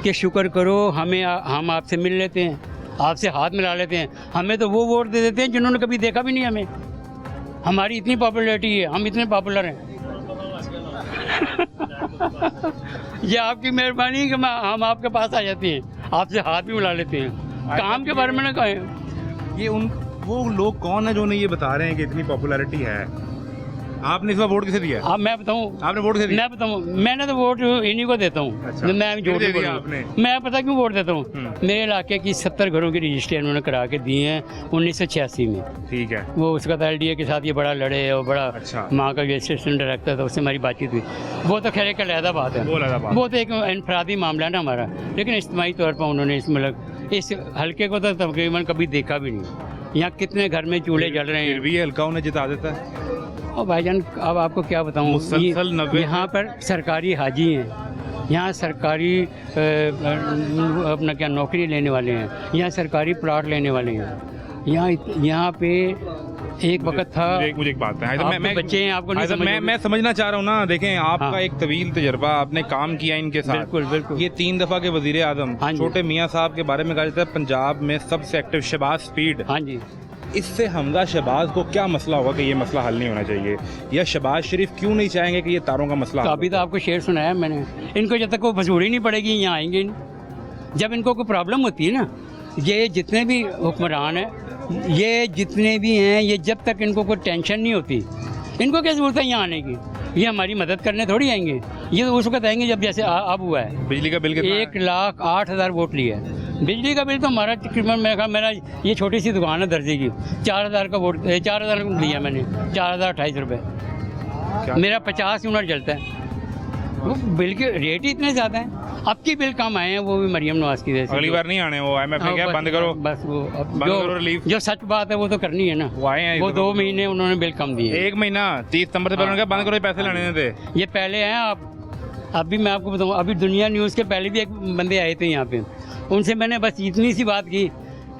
कि शुक्र करो हम आपसे मिल लेते हैं, आपसे हाथ मिला लेते हैं, हमें तो वो वोट दे देते हैं जिन्होंने कभी देखा भी नहीं हमें। हमारी इतनी पॉपुलैरिटी है, हम इतने पॉपुलर हैं। ये आपकी मेहरबानी है कि हम आपके पास आ जाते हैं, आपसे हाथ भी मिला लेते हैं। काम के बारे में ना कहें। ये वो लोग कौन है जो उन्हें ये बता रहे हैं कि इतनी पॉपुलैरिटी है? आपने इस बार वोट किसे दिया? अब मैं बताऊँ, आपने वोट किसे दिया? मैं बताऊँ, मैंने तो वोट इन्हीं को देता हूँ। अच्छा। मैं जो दे दिया आपने? मैं पता क्यों वोट देता हूँ, मेरे इलाके की 70 घरों की रजिस्ट्री उन्होंने करा के दिए हैं 1986 में। ठीक है। वो उसका था LDA के साथ ये बड़ा लड़े और बड़ा। अच्छा। माँ का जो असिस्टेंट डायरेक्टर था उससे हमारी बातचीत हुई, वो तो खैर एक अलहदा बात है, वो तो एक इनफरादी मामला है ना हमारा। लेकिन इज्तिमाई तौर पर उन्होंने इस हल्के को तो तकरीबन कभी देखा भी नहीं। यहाँ कितने घर में चूल्हे जल रहे हैं, फिर भी हल्का उन्हें जिता देता है। और भाईजान अब आपको क्या बताऊँ, यहाँ पर सरकारी हाजी हैं, यहाँ सरकारी अपना क्या नौकरी लेने वाले हैं, यहाँ सरकारी प्लाट लेने वाले हैं। यहाँ पे एक वक्त था। मुझे एक बात है, मैं बच्चे हैं, आपको नहीं समझ। मैं समझना चाह रहा हूँ ना। देखें, आपका एक तवील तजर्बा, आपने काम किया इनके साथ। बिल्कुल। ये 3 दफ़ा के वज़ीर आज़म छोटे मियाँ साहब के बारे में कहा जाता है पंजाब में सबसे एक्टिव शहबाज स्पीड। हाँ जी। इससे हमजा शहबाज को क्या मसला होगा कि ये मसला हल नहीं होना चाहिए, या शहबाज शरीफ क्यों नहीं चाहेंगे कि ये तारों का मसला? तो अभी तो आपको शेर सुनाया मैंने, इनको जब तक कोई भसूड़ी नहीं पड़ेगी यहाँ आएंगे नहीं। जब इनको कोई प्रॉब्लम होती है ना, ये जितने भी हुक्मरान हैं, ये जितने भी हैं, ये जब तक इनको कोई टेंशन नहीं होती, इनको क्या ज़रूरत है यहाँ आने की? ये हमारी मदद करने थोड़ी आएंगे, ये तो उस वक्त आएंगे जब जैसे अब हुआ है। बिजली का बिल कितना? 1,08,000 वोट लिए, बिजली का बिल तो हमारा तकरीबन मेरा ये छोटी सी दुकान है दर्जी की, 4000 का वोट 4000 दिया मैंने, 4028 रुपये। मेरा 50 यूनिट जलता है, वो बिल के रेट ही इतने ज़्यादा हैं। अब की बिल कम आए हैं, वो भी मरियम नवाज की वजह से। अगली बार नहीं आने वो IMF ने क्या बंद करो, बस वो अब बंद करो रिलीफ। जो सच बात है वो तो करनी है ना। वो आए हैं वो 2 महीने उन्होंने बिल कम दिए, 1 महीना 30 सितंबर से पहले उन्होंने कहा बंद करो, पैसे लेने थे। ये पहले हैं। आप अभी मैं आपको बताऊँ, अभी दुनिया न्यूज़ के पहले भी एक बंदे आए थे यहाँ पे, उनसे मैंने बस इतनी सी बात की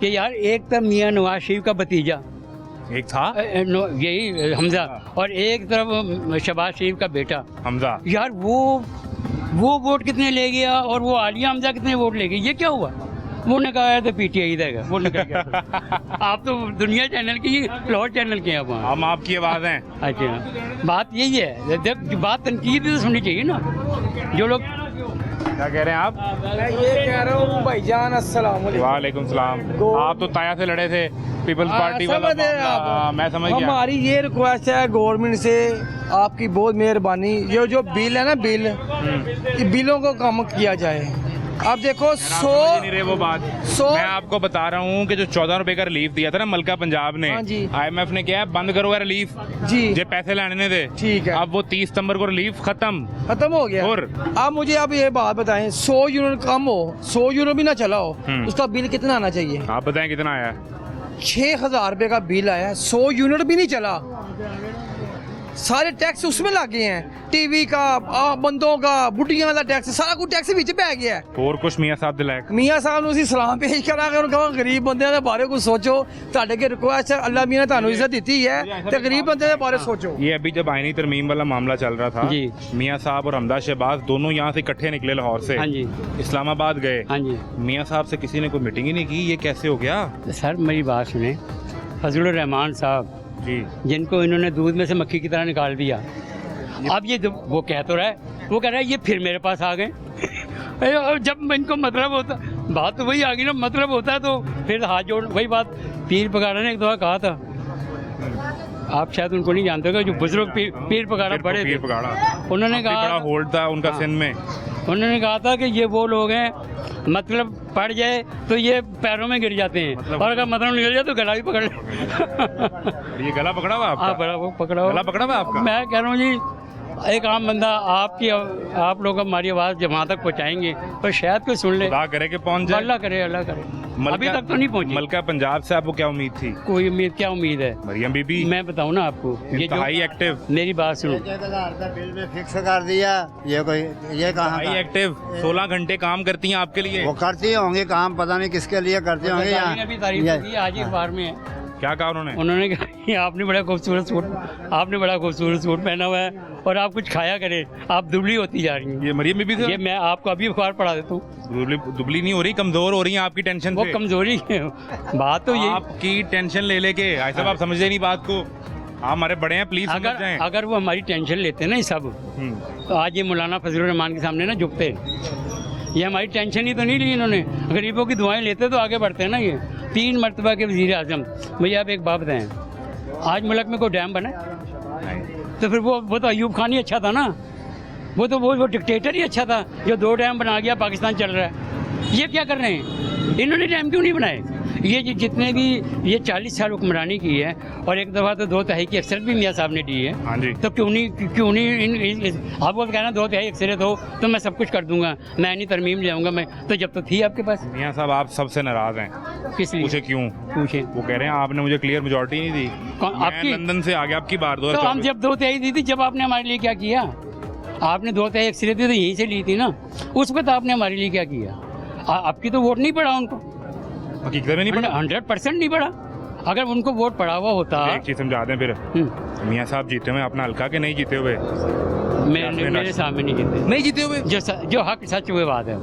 कि यार एक तो मियाँ नवाज शरीफ का भतीजा एक था यही हमजा, और एक तरफ शहबाज शरीफ का बेटा हमजा, यार वो वोट कितने ले गया और वो आलिया हमजा कितने वोट ले गई, ये क्या हुआ? वो ने कहा है तो PTI देगा, वो ने कहा आप तो दुनिया चैनल की, लाहौर चैनल के हैं आप। हम आपकी आवाज़ हैं। अच्छा, बात यही है, जब बात तनकीद भी तो सुननी चाहिए ना। जो लोग क्या कह रहे हैं आप? मैं ये कह रहा हूँ भाईजान, अस्सलाम वालेकुम। वालेकुम सलाम। आप तो ताया से लड़े थे, पीपल्स पार्टी वाला समझ रहे हैं आप। मामला, मैं समझ गया। हमारी ये रिक्वेस्ट है गवर्नमेंट से, आपकी बहुत मेहरबानी, ये जो बिल है ना बिल, ये बिलों को कम किया जाए। आप देखो नहीं रहे वो बात। मैं आपको बता रहा हूँ कि जो 14 रुपए का रिलीफ दिया था ना मलका पंजाब ने, हाँ जी। IMF ने क्या है, बंद करो रिलीफ जी, जो पैसे लेने थे। ठीक है, अब वो 30 सितंबर को रिलीफ खत्म हो गया। और आप मुझे अब ये बात बताएं, 100 यूनिट कम हो, 100 यूनिट भी ना चला हो, उसका बिल कितना आना चाहिए? आप बताएं कितना आया? 6000 रुपये का बिल आया, 100 यूनिट भी नहीं चला। सारे टैक्स उसमें लगे हैं, टीवी का, बंदों का, बुढ़िया वाला टैक्स, सारा कुछ टैक्स बीच पै गया है। और कुछ मियाँ साहब दिलाए, मियाँ साहब ने उसी सलाम पेश करा कि उनका गरीब बंदे के बारे कुछ सोचो, ਤੁਹਾਡੇ के रिक्वेस्ट है, अल्लाह मियाँ ने ਤੁਹਾਨੂੰ इज्जत दी है, तो गरीब बंदे के बारे सोचो। ये अभी जब आईनी तरमीम वाला मामला चल रहा था, मियाँ साहब और हमदा शहबाज दोनों यहाँ से इकट्ठे निकले लाहौर से, इस्लामाबाद गए। मियाँ साहब से किसी ने कोई मीटिंग ही नहीं की, ये कैसे हो गया? सर मेरी बात सुने, फजलुर रहमान साहब जी, जिनको इन्होंने दूध में से मक्खी की तरह निकाल दिया, अब ये वो कह तो रहा है, वो कह रहा है ये फिर मेरे पास आ गए। जब इनको मतलब होता, बात तो वही आ गई ना, मतलब होता है तो फिर हाथ जोड़, वही बात पीर पगाड़ा ने एक दफा कहा था, आप शायद उनको नहीं जानते हो, जो बुजुर्ग पीर पगाड़ा बड़े थे, उन्होंने कहा बड़ा होल्ड था उनका सिंध में, उन्होंने कहा था कि ये वो लोग हैं, मतलब पड़ जाए तो ये पैरों में गिर जाते हैं, और अगर मतलब निकल जाए तो गला भी पकड़ ले। ये गला पकड़ा हुआ आपका? गला पकड़ा हुआ आपका? मैं कह रहा हूँ जी, एक आम बंदा आप लोग हमारी आवाज़ जब वहाँ तक पहुँचाएंगे तो शायद कोई सुन ले, अल्लाह करे कि पहुँच जाए। अल्लाह करे, अल्लाह करे। अभी तक तो नहीं पहुँची। मलका पंजाब से आपको क्या उम्मीद थी? कोई उम्मीद, क्या उम्मीद है? मरियम बीबी, मैं बताऊँ ना आपको, ये जो हाई एक्टिव, मेरी बात सुनो, बिल में फिक्स कर दिया, ये कहाँ हाई एक्टिव 16 घंटे काम करती हैं आपके लिए। वो करती होंगे काम, पता नहीं किसके लिए करती होंगे। अभी तारीफ की आज ही अखबार में है, क्या कहा उन्होंने कहा कि आपने बड़ा खूबसूरत सूट पहना हुआ है और आप कुछ खाया करें, आप दुबली होती जा रही हैं। ये मरियम बीबी से? ये मैं आपको अभी अखबार पढ़ा देता हूँ। दुबली नहीं हो रही, कमजोर हो रही हैं आपकी टेंशन वो से। कमजोरी है, बात तो ये आपकी टेंशन ले लेके ऐसा आप समझे नहीं बात को, आप हमारे बड़े हैं, प्लीज समझ जाएं। अगर वो हमारी टेंशन लेते ना ये सब, तो आज ये मौलाना फजलुर रहमान के सामने ना झुकते। ये हमारी टेंशन ही तो नहीं ली इन्होंने, गरीबों की दुआएं लेते तो आगे बढ़ते हैं ना। ये 3 मरतबा के वज़ीर आज़म। मुझे आप एक बात बताएं, आज मुल्क में कोई डैम बना तो फिर वो तो अयूब खान ही अच्छा था ना, वो डिक्टेटर ही अच्छा था जो 2 डैम बना गया, पाकिस्तान चल रहा है। ये क्या कर रहे हैं, इन्होंने डैम क्यों नहीं बनाए? ये जितने भी ये 40 साल हुक्मरानी की है, और एक दफ़ा तो 2/3 की अक्सर भी मियाँ साहब ने दी है। हाँ जी। तो क्यों नहीं आप वो कहना 2/3 अक्सरियत हो तो मैं सब कुछ कर दूंगा, मैं नहीं तरमीम ले आऊँगा। मैं तो जब तो थी आपके पास। मियाँ साहब आप सबसे नाराज हैं, किस लिए? पूछे क्यों? पूछे। वो कह रहे हैं आपने मुझे क्लियर मेजोरिटी नहीं दी, आपकी लंदन से आ गया आपकी बार। तो हम जब 2/3 दी थी, जब आपने हमारे लिए क्या किया? आपने 2/3 अक्सरियत तो यहीं से ली थी ना, उस वक्त आपने हमारे लिए क्या किया? आपकी तो वोट नहीं पड़ा उनको, हकीकत में नहीं पड़ा, 100% नहीं पड़ा। अगर उनको वोट पड़ा हुआ होता, एक चीज समझा दें फिर, मियाँ साहब जीते हुए अपना हल्का के नहीं जीते हुए? मेरे सामने नहीं जीते हुए, जो हक सच हुए बात है।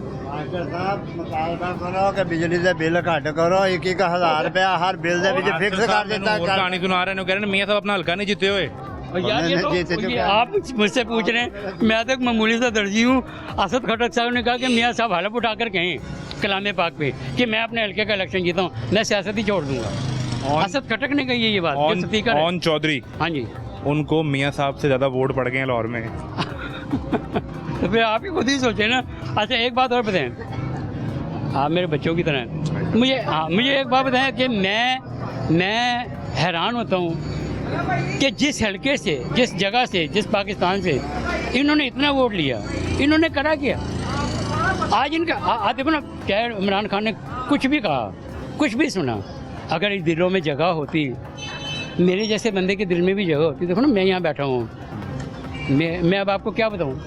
करो कि बिजली से बिल घट करो, 1,000 रुपया हर बिल दे विच फिक्स कर देता। कहानी सुना रहे हैं, कह रहे हैं मियाँ साहब अपना हल्का नहीं जीते हुए। यार ये आप मुझसे पूछ रहे हैं, मैं तो मामूली सा दर्जी हूँ। असद खटक साहब ने कहा कि मियाँ साहब हलफ उठाकर कहें कलाम पाक पे कि मैं अपने हल्के का इलेक्शन जीता हूँ, मैं सियासत ही छोड़ दूंगा। असद खटक ने कही है ये बात। ऑन चौधरी, हाँ जी, उनको मियाँ साहब से ज़्यादा वोट पड़ गए हैं लाहौर में। तो फिर आप ही खुद ही सोचे ना। अच्छा एक बात और बताएं, आप मेरे बच्चों की तरह हैं। मुझे एक बात बताएं कि मैं हैरान होता हूँ कि जिस हल्के से, जिस जगह से, जिस पाकिस्तान से इन्होंने इतना वोट लिया, इन्होंने करा क्या? आज इनका आप देखो ना, क्या इमरान खान ने कुछ भी कहा, कुछ भी सुना, अगर इस दिलों में जगह होती, मेरे जैसे बंदे के दिल में भी जगह होती। देखो ना, मैं यहाँ बैठा हूँ, मैं अब आपको क्या बताऊँ,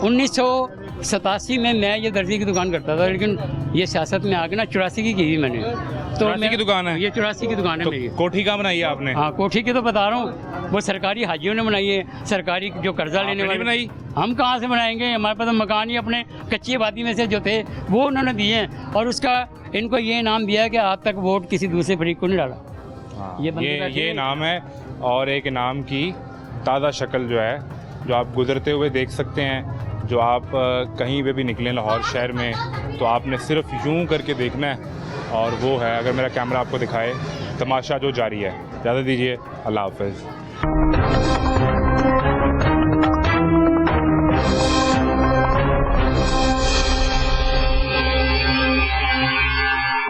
1987 में मैं ये दर्जी की दुकान करता था, लेकिन ये सियासत में आके ना 84 की थी मैंने। तो 84 की दुकान है? ये 84 की दुकान है मेरी। कोठी कहाँ बनाई है आपने? हाँ, कोठी की तो बता रहा हूँ, वो सरकारी हाजियों ने बनाई है, सरकारी जो कर्जा लेने वाले बनाई। हम कहाँ से बनाएंगे? हमारे पास तो मकान ही अपने कच्ची आबादी में से जो थे वो उन्होंने दिए हैं, और उसका इनको ये इनाम दिया कि आज तक वोट किसी दूसरे फरीक को नहीं डाला। ये इनाम है, और एक इनाम की ताज़ा शक्ल जो है, जो आप गुजरते हुए देख सकते हैं, जो आप कहीं पे भी निकलें लाहौर शहर में, तो आपने सिर्फ यूं करके देखना है, और वो है, अगर मेरा कैमरा आपको दिखाए, तमाशा जो जारी है। इजाज़त दीजिए, अल्लाह हाफ़िज़।